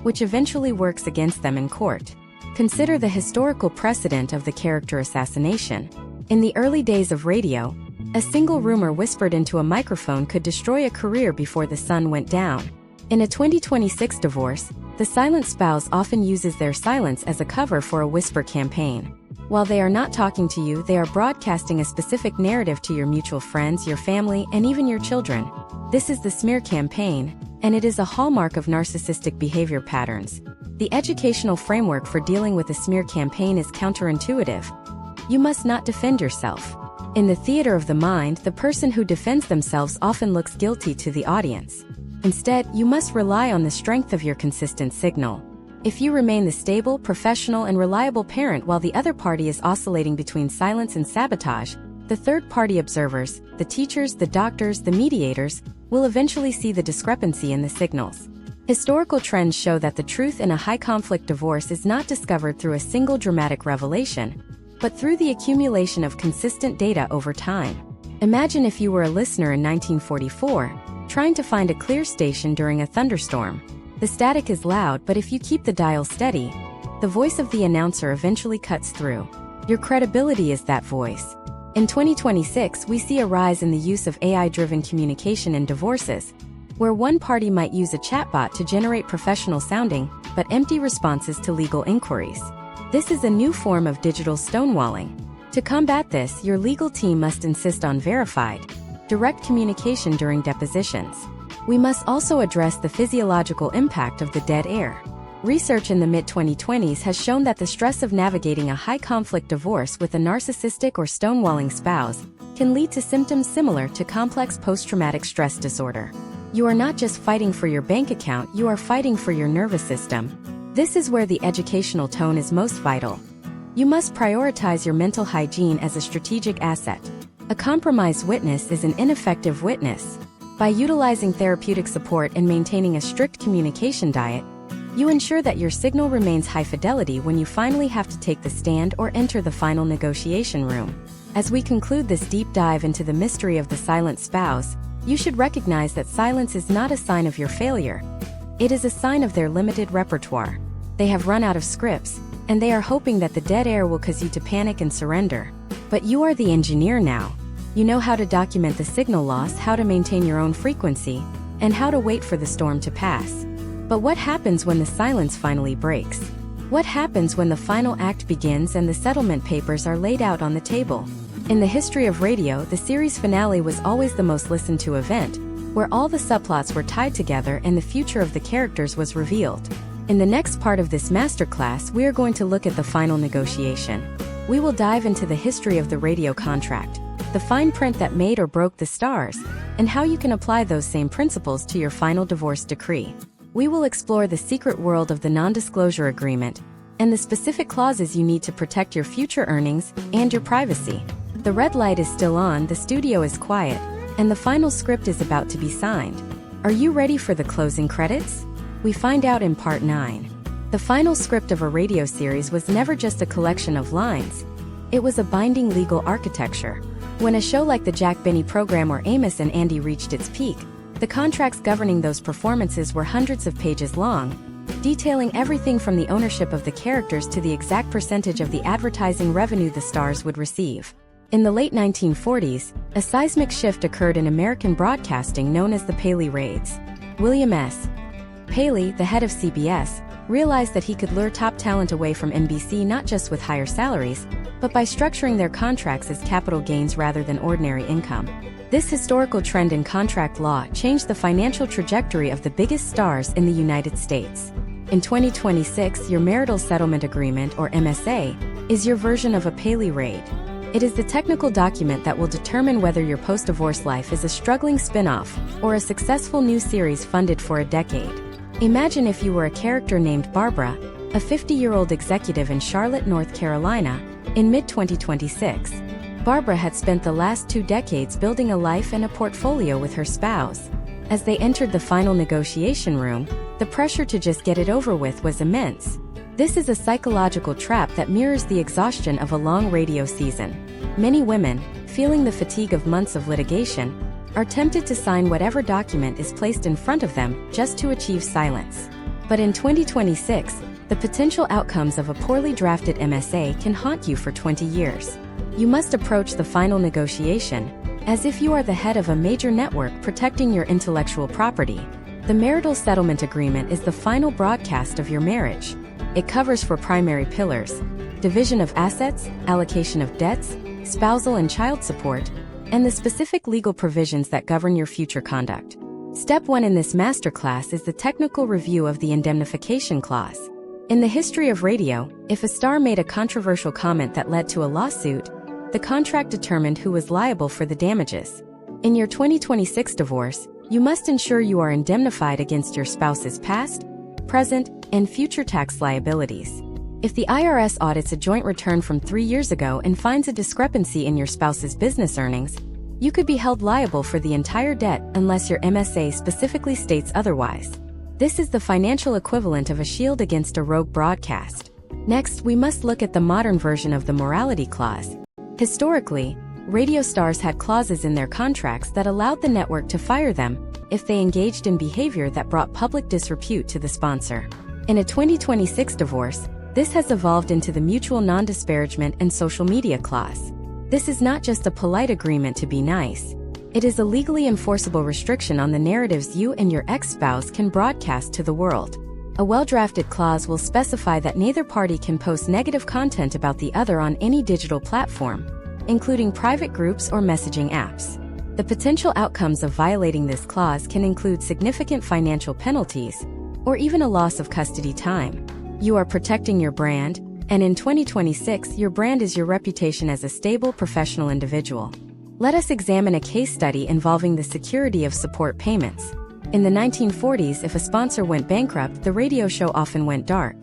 which eventually works against them in court. Consider the historical precedent of the character assassination. In the early days of radio, a single rumor whispered into a microphone could destroy a career before the sun went down. In a 2026 divorce, the silent spouse often uses their silence as a cover for a whisper campaign. While they are not talking to you, they are broadcasting a specific narrative to your mutual friends, your family, and even your children. This is the smear campaign, and it is a hallmark of narcissistic behavior patterns. The educational framework for dealing with a smear campaign is counterintuitive. You must not defend yourself. In the theater of the mind, the person who defends themselves often looks guilty to the audience. Instead, you must rely on the strength of your consistent signal. If you remain the stable, professional, and reliable parent while the other party is oscillating between silence and sabotage, the third-party observers, the teachers, the doctors, the mediators, will eventually see the discrepancy in the signals. Historical trends show that the truth in a high-conflict divorce is not discovered through a single dramatic revelation, but through the accumulation of consistent data over time. Imagine if you were a listener in 1944, trying to find a clear station during a thunderstorm. The static is loud, but if you keep the dial steady, the voice of the announcer eventually cuts through. Your credibility is that voice. In 2026, we see a rise in the use of AI-driven communication in divorces, where one party might use a chatbot to generate professional-sounding, but empty responses to legal inquiries. This is a new form of digital stonewalling. To combat this, your legal team must insist on verified, direct communication during depositions. We must also address the physiological impact of the dead air. Research in the mid-2020s has shown that the stress of navigating a high-conflict divorce with a narcissistic or stonewalling spouse can lead to symptoms similar to complex post-traumatic stress disorder. You are not just fighting for your bank account, you are fighting for your nervous system. This is where the educational tone is most vital. You must prioritize your mental hygiene as a strategic asset. A compromised witness is an ineffective witness. By utilizing therapeutic support and maintaining a strict communication diet, you ensure that your signal remains high fidelity when you finally have to take the stand or enter the final negotiation room. As we conclude this deep dive into the mystery of the silent spouse, you should recognize that silence is not a sign of your failure. It is a sign of their limited repertoire. They have run out of scripts, and they are hoping that the dead air will cause you to panic and surrender. But you are the engineer now. You know how to document the signal loss, how to maintain your own frequency, and how to wait for the storm to pass. But what happens when the silence finally breaks? What happens when the final act begins and the settlement papers are laid out on the table? In the history of radio, the series finale was always the most listened to event, where all the subplots were tied together and the future of the characters was revealed. In the next part of this masterclass, we are going to look at the final negotiation. We will dive into the history of the radio contract, the fine print that made or broke the stars, and how you can apply those same principles to your final divorce decree. We will explore the secret world of the non-disclosure agreement and the specific clauses you need to protect your future earnings and your privacy. The red light is still on, the studio is quiet, and the final script is about to be signed. Are you ready for the closing credits? We find out in Part 9. The final script of a radio series was never just a collection of lines. It was a binding legal architecture. When a show like the Jack Benny program or Amos and Andy reached its peak, the contracts governing those performances were hundreds of pages long, detailing everything from the ownership of the characters to the exact percentage of the advertising revenue the stars would receive. In the late 1940s, a seismic shift occurred in American broadcasting known as the Paley Raids. William S. Paley, the head of CBS, realized that he could lure top talent away from NBC not just with higher salaries, but by structuring their contracts as capital gains rather than ordinary income. This historical trend in contract law changed the financial trajectory of the biggest stars in the United States. In 2026, your marital settlement agreement, or MSA, is your version of a Paley raid. It is the technical document that will determine whether your post-divorce life is a struggling spin-off or a successful new series funded for a decade. Imagine if you were a character named Barbara, a 50-year-old executive in Charlotte, North Carolina, in mid-2026. Barbara had spent the last 2 decades building a life and a portfolio with her spouse. As they entered the final negotiation room, the pressure to just get it over with was immense. This is a psychological trap that mirrors the exhaustion of a long radio season. Many women, feeling the fatigue of months of litigation, are tempted to sign whatever document is placed in front of them just to achieve silence. But in 2026, the potential outcomes of a poorly drafted MSA can haunt you for 20 years. You must approach the final negotiation as if you are the head of a major network protecting your intellectual property. The marital settlement agreement is the final broadcast of your marriage. It covers 4 primary pillars: division of assets, allocation of debts, spousal and child support, and the specific legal provisions that govern your future conduct. Step 1 in this masterclass is the technical review of the indemnification clause. In the history of radio, if a star made a controversial comment that led to a lawsuit, the contract determined who was liable for the damages. In your 2026 divorce, you must ensure you are indemnified against your spouse's past, present, and future tax liabilities. If the IRS audits a joint return from 3 years ago and finds a discrepancy in your spouse's business earnings, you could be held liable for the entire debt unless your MSA specifically states otherwise. This is the financial equivalent of a shield against a rogue broadcast. Next, we must look at the modern version of the morality clause. Historically, radio stars had clauses in their contracts that allowed the network to fire them if they engaged in behavior that brought public disrepute to the sponsor. In a 2026 divorce, this has evolved into the mutual non-disparagement and social media clause. This is not just a polite agreement to be nice. It is a legally enforceable restriction on the narratives you and your ex-spouse can broadcast to the world. A well-drafted clause will specify that neither party can post negative content about the other on any digital platform, including private groups or messaging apps. The potential outcomes of violating this clause can include significant financial penalties, or even a loss of custody time. You are protecting your brand, and in 2026, your brand is your reputation as a stable professional individual. Let us examine a case study involving the security of support payments. In the 1940s, if a sponsor went bankrupt, the radio show often went dark.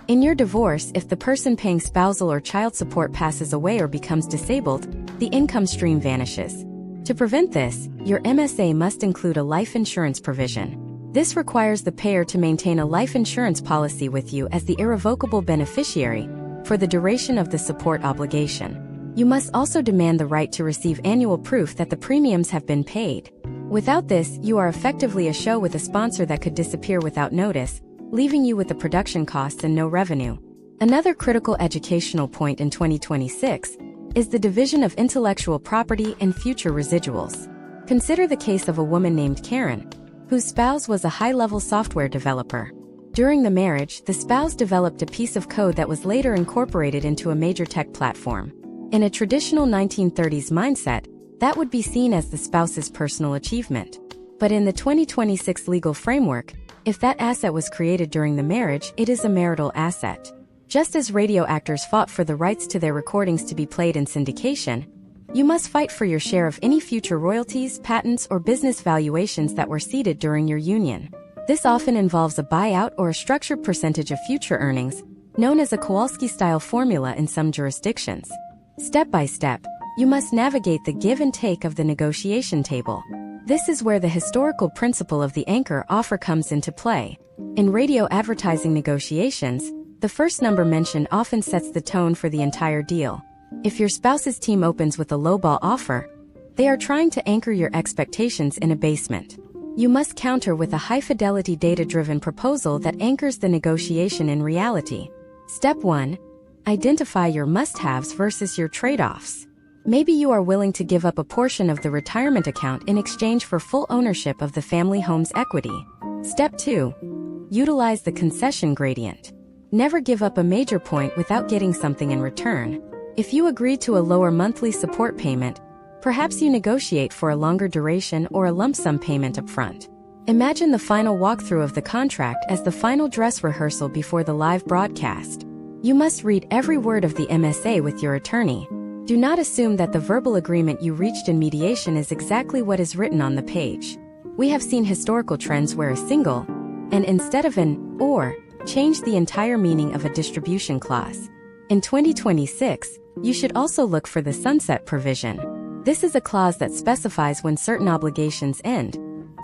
In your divorce, if the person paying spousal or child support passes away or becomes disabled, the income stream vanishes. To prevent this, your MSA must include a life insurance provision. This requires the payer to maintain a life insurance policy with you as the irrevocable beneficiary for the duration of the support obligation. You must also demand the right to receive annual proof that the premiums have been paid. Without this, you are effectively a show with a sponsor that could disappear without notice, leaving you with the production costs and no revenue. Another critical educational point in 2026 is the division of intellectual property and future residuals. Consider the case of a woman named Karen, whose spouse was a high-level software developer. During the marriage, the spouse developed a piece of code that was later incorporated into a major tech platform. In a traditional 1930s mindset, that would be seen as the spouse's personal achievement. But in the 2026 legal framework, if that asset was created during the marriage, it is a marital asset. Just as radio actors fought for the rights to their recordings to be played in syndication, you must fight for your share of any future royalties, patents, or business valuations that were ceded during your union. This often involves a buyout or a structured percentage of future earnings, known as a Kowalski-style formula in some jurisdictions. Step by step, you must navigate the give and take of the negotiation table. This is where the historical principle of the anchor offer comes into play. In radio advertising negotiations, the first number mentioned often sets the tone for the entire deal. If your spouse's team opens with a lowball offer, they are trying to anchor your expectations in a basement. You must counter with a high-fidelity data-driven proposal that anchors the negotiation in reality. Step 1. Identify your must-haves versus your trade-offs. Maybe you are willing to give up a portion of the retirement account in exchange for full ownership of the family home's equity. Step 2. Utilize the concession gradient. Never give up a major point without getting something in return. If you agree to a lower monthly support payment, perhaps you negotiate for a longer duration or a lump sum payment upfront. Imagine the final walkthrough of the contract as the final dress rehearsal before the live broadcast. You must read every word of the MSA with your attorney. Do not assume that the verbal agreement you reached in mediation is exactly what is written on the page. We have seen historical trends where a single, and instead of an or, changed the entire meaning of a distribution clause. In 2026, you should also look for the sunset provision. This is a clause that specifies when certain obligations end,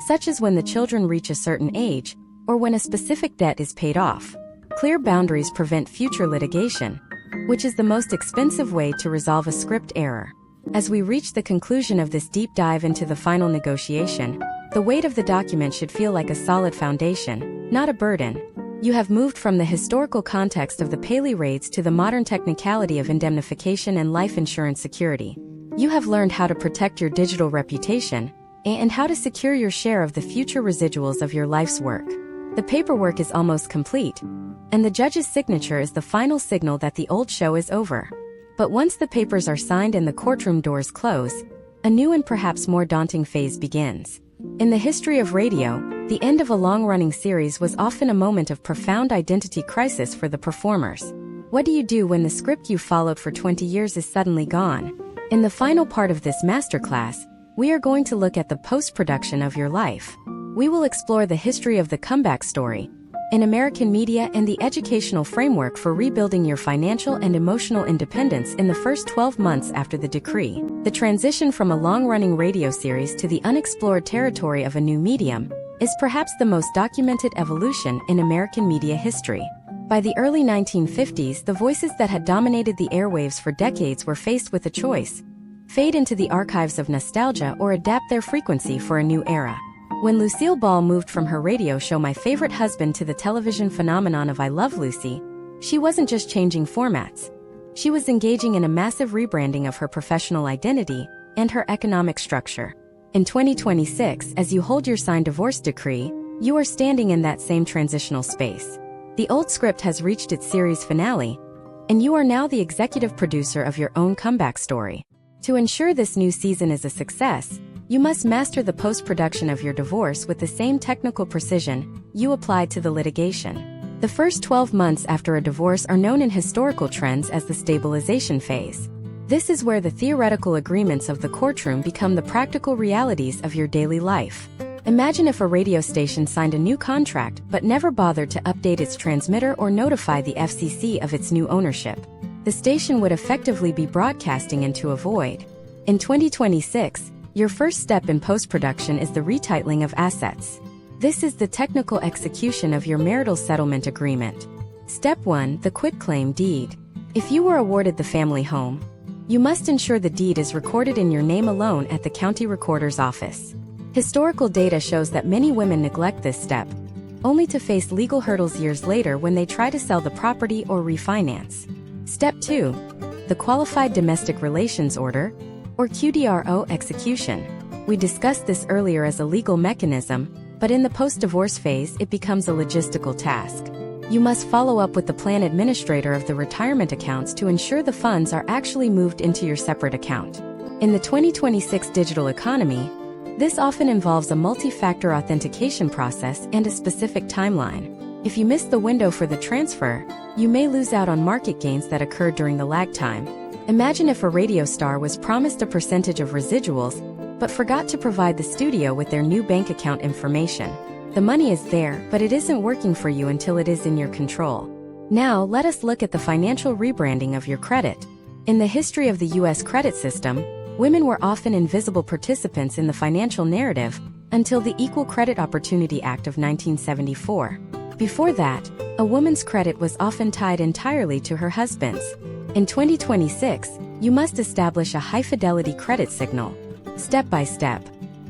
such as when the children reach a certain age, or when a specific debt is paid off. Clear boundaries prevent future litigation, which is the most expensive way to resolve a script error. As we reach the conclusion of this deep dive into the final negotiation, the weight of the document should feel like a solid foundation, not a burden. You have moved from the historical context of the Paley raids to the modern technicality of indemnification and life insurance security. You have learned how to protect your digital reputation and how to secure your share of the future residuals of your life's work. The paperwork is almost complete, and the judge's signature is the final signal that the old show is over. But once the papers are signed and the courtroom doors close, a new and perhaps more daunting phase begins. In the history of radio, the end of a long-running series was often a moment of profound identity crisis for the performers. What do you do when the script you followed for 20 years is suddenly gone? In the final part of this masterclass, we are going to look at the post-production of your life. We will explore the history of the comeback story in American media and the educational framework for rebuilding your financial and emotional independence in the first 12 months after the decree. The transition from a long-running radio series to the unexplored territory of a new medium is perhaps the most documented evolution in American media history. By the early 1950s, the voices that had dominated the airwaves for decades were faced with a choice: fade into the archives of nostalgia or adapt their frequency for a new era. When Lucille Ball moved from her radio show My Favorite Husband to the television phenomenon of I Love Lucy, she wasn't just changing formats. She was engaging in a massive rebranding of her professional identity and her economic structure. In 2026, as you hold your signed divorce decree, you are standing in that same transitional space. The old script has reached its series finale, and you are now the executive producer of your own comeback story. To ensure this new season is a success, you must master the post-production of your divorce with the same technical precision you applied to the litigation. The first 12 months after a divorce are known in historical trends as the stabilization phase. This is where the theoretical agreements of the courtroom become the practical realities of your daily life. Imagine if a radio station signed a new contract but never bothered to update its transmitter or notify the FCC of its new ownership. The station would effectively be broadcasting into a void. In 2026, your first step in post-production is the retitling of assets. This is the technical execution of your marital settlement agreement. Step 1. The quitclaim deed. If you were awarded the family home, you must ensure the deed is recorded in your name alone at the county recorder's office. Historical data shows that many women neglect this step, only to face legal hurdles years later when they try to sell the property or refinance. Step 2. The Qualified Domestic Relations Order, or QDRO execution. We discussed this earlier as a legal mechanism, but in the post-divorce phase it becomes a logistical task. You must follow up with the plan administrator of the retirement accounts to ensure the funds are actually moved into your separate account. In the 2026 digital economy, this often involves a multi-factor authentication process and a specific timeline. If you miss the window for the transfer, you may lose out on market gains that occurred during the lag time. Imagine if a radio star was promised a percentage of residuals, but forgot to provide the studio with their new bank account information. The money is there, but it isn't working for you until it is in your control. Now, let us look at the financial rebranding of your credit. In the history of the U.S. credit system, women were often invisible participants in the financial narrative until the Equal Credit Opportunity Act of 1974. Before that, a woman's credit was often tied entirely to her husband's. In 2026, you must establish a high-fidelity credit signal. Step by step.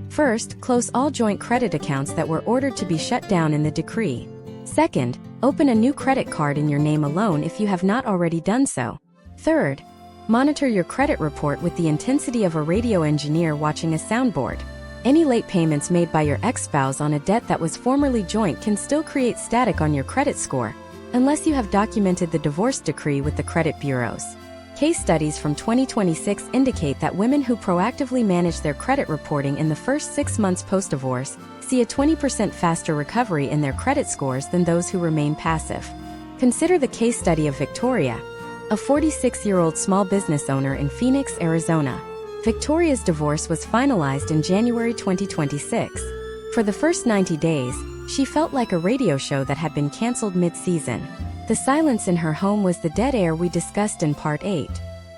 First, close all joint credit accounts that were ordered to be shut down in the decree. Second, open a new credit card in your name alone if you have not already done so. Third, monitor your credit report with the intensity of a radio engineer watching a soundboard. Any late payments made by your ex-spouse on a debt that was formerly joint can still create static on your credit score, unless you have documented the divorce decree with the credit bureaus. Case studies from 2026 indicate that women who proactively manage their credit reporting in the first 6 months post-divorce see a 20% faster recovery in their credit scores than those who remain passive. Consider the case study of Victoria, a 46-year-old small business owner in Phoenix, Arizona. Victoria's divorce was finalized in January 2026. For the first 90 days, she felt like a radio show that had been canceled mid-season. The silence in her home was the dead air we discussed in Part 8.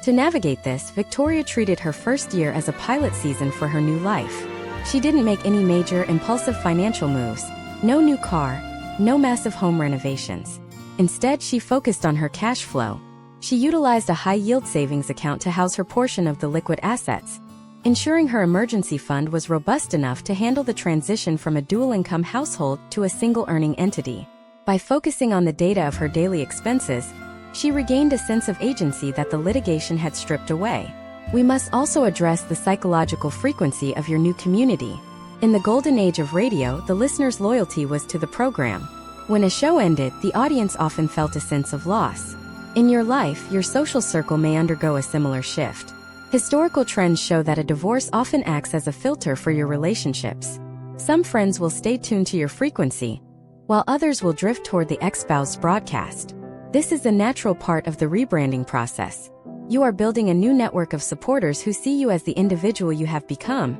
To navigate this, Victoria treated her first year as a pilot season for her new life. She didn't make any major, impulsive financial moves. No new car, no massive home renovations. Instead, she focused on her cash flow. She utilized a high-yield savings account to house her portion of the liquid assets, ensuring her emergency fund was robust enough to handle the transition from a dual-income household to a single-earning entity. By focusing on the data of her daily expenses, she regained a sense of agency that the litigation had stripped away. We must also address the psychological frequency of your new community. In the golden age of radio, the listener's loyalty was to the program. When a show ended, the audience often felt a sense of loss. In your life, your social circle may undergo a similar shift. Historical trends show that a divorce often acts as a filter for your relationships. Some friends will stay tuned to your frequency, while others will drift toward the ex-spouse broadcast. This is a natural part of the rebranding process. You are building a new network of supporters who see you as the individual you have become,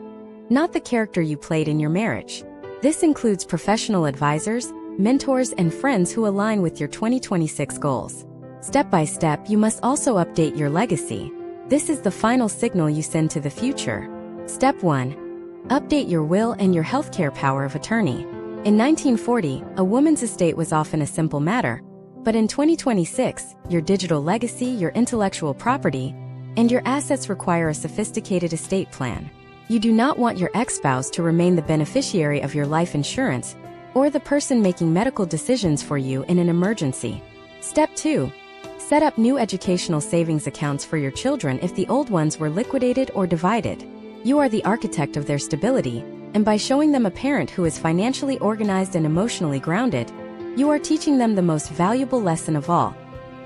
not the character you played in your marriage. This includes professional advisors, mentors, and friends who align with your 2026 goals. Step by step, you must also update your legacy. This is the final signal you send to the future. Step 1. Update your will and your healthcare power of attorney. In 1940, a woman's estate was often a simple matter. But in 2026, your digital legacy, your intellectual property, and your assets require a sophisticated estate plan. You do not want your ex-spouse to remain the beneficiary of your life insurance or the person making medical decisions for you in an emergency. Step 2. Set up new educational savings accounts for your children if the old ones were liquidated or divided. You are the architect of their stability, and by showing them a parent who is financially organized and emotionally grounded, you are teaching them the most valuable lesson of all: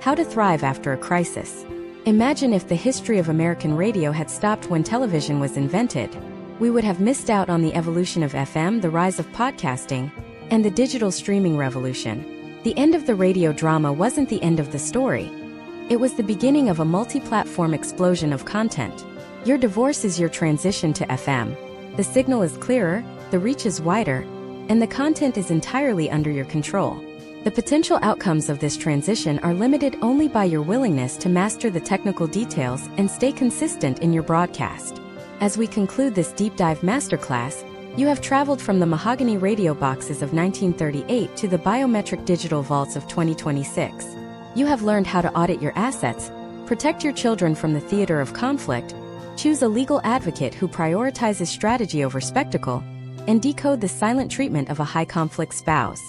how to thrive after a crisis. Imagine if the history of American radio had stopped when television was invented. We would have missed out on the evolution of FM, the rise of podcasting, and the digital streaming revolution. The end of the radio drama wasn't the end of the story. It was the beginning of a multi-platform explosion of content. Your divorce is your transition to FM. The signal is clearer, the reach is wider, and the content is entirely under your control. The potential outcomes of this transition are limited only by your willingness to master the technical details and stay consistent in your broadcast. As we conclude this deep dive masterclass, you have traveled from the mahogany radio boxes of 1938 to the biometric digital vaults of 2026. You have learned how to audit your assets, protect your children from the theater of conflict, choose a legal advocate who prioritizes strategy over spectacle, and decode the silent treatment of a high-conflict spouse.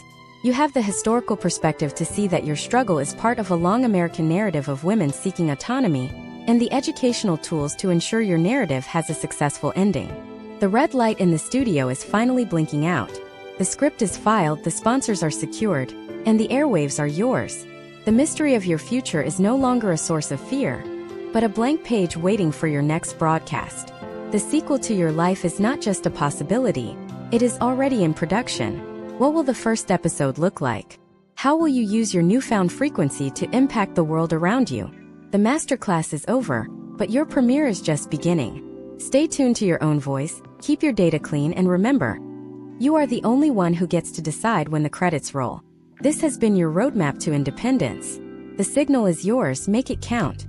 You have the historical perspective to see that your struggle is part of a long American narrative of women seeking autonomy, and the educational tools to ensure your narrative has a successful ending. The red light in the studio is finally blinking out. The script is filed, the sponsors are secured, and the airwaves are yours. The mystery of your future is no longer a source of fear, but a blank page waiting for your next broadcast. The sequel to your life is not just a possibility, it is already in production. What will the first episode look like? How will you use your newfound frequency to impact the world around you? The masterclass is over, but your premiere is just beginning. Stay tuned to your own voice, keep your data clean, and remember, you are the only one who gets to decide when the credits roll. This has been your roadmap to independence. The signal is yours, make it count.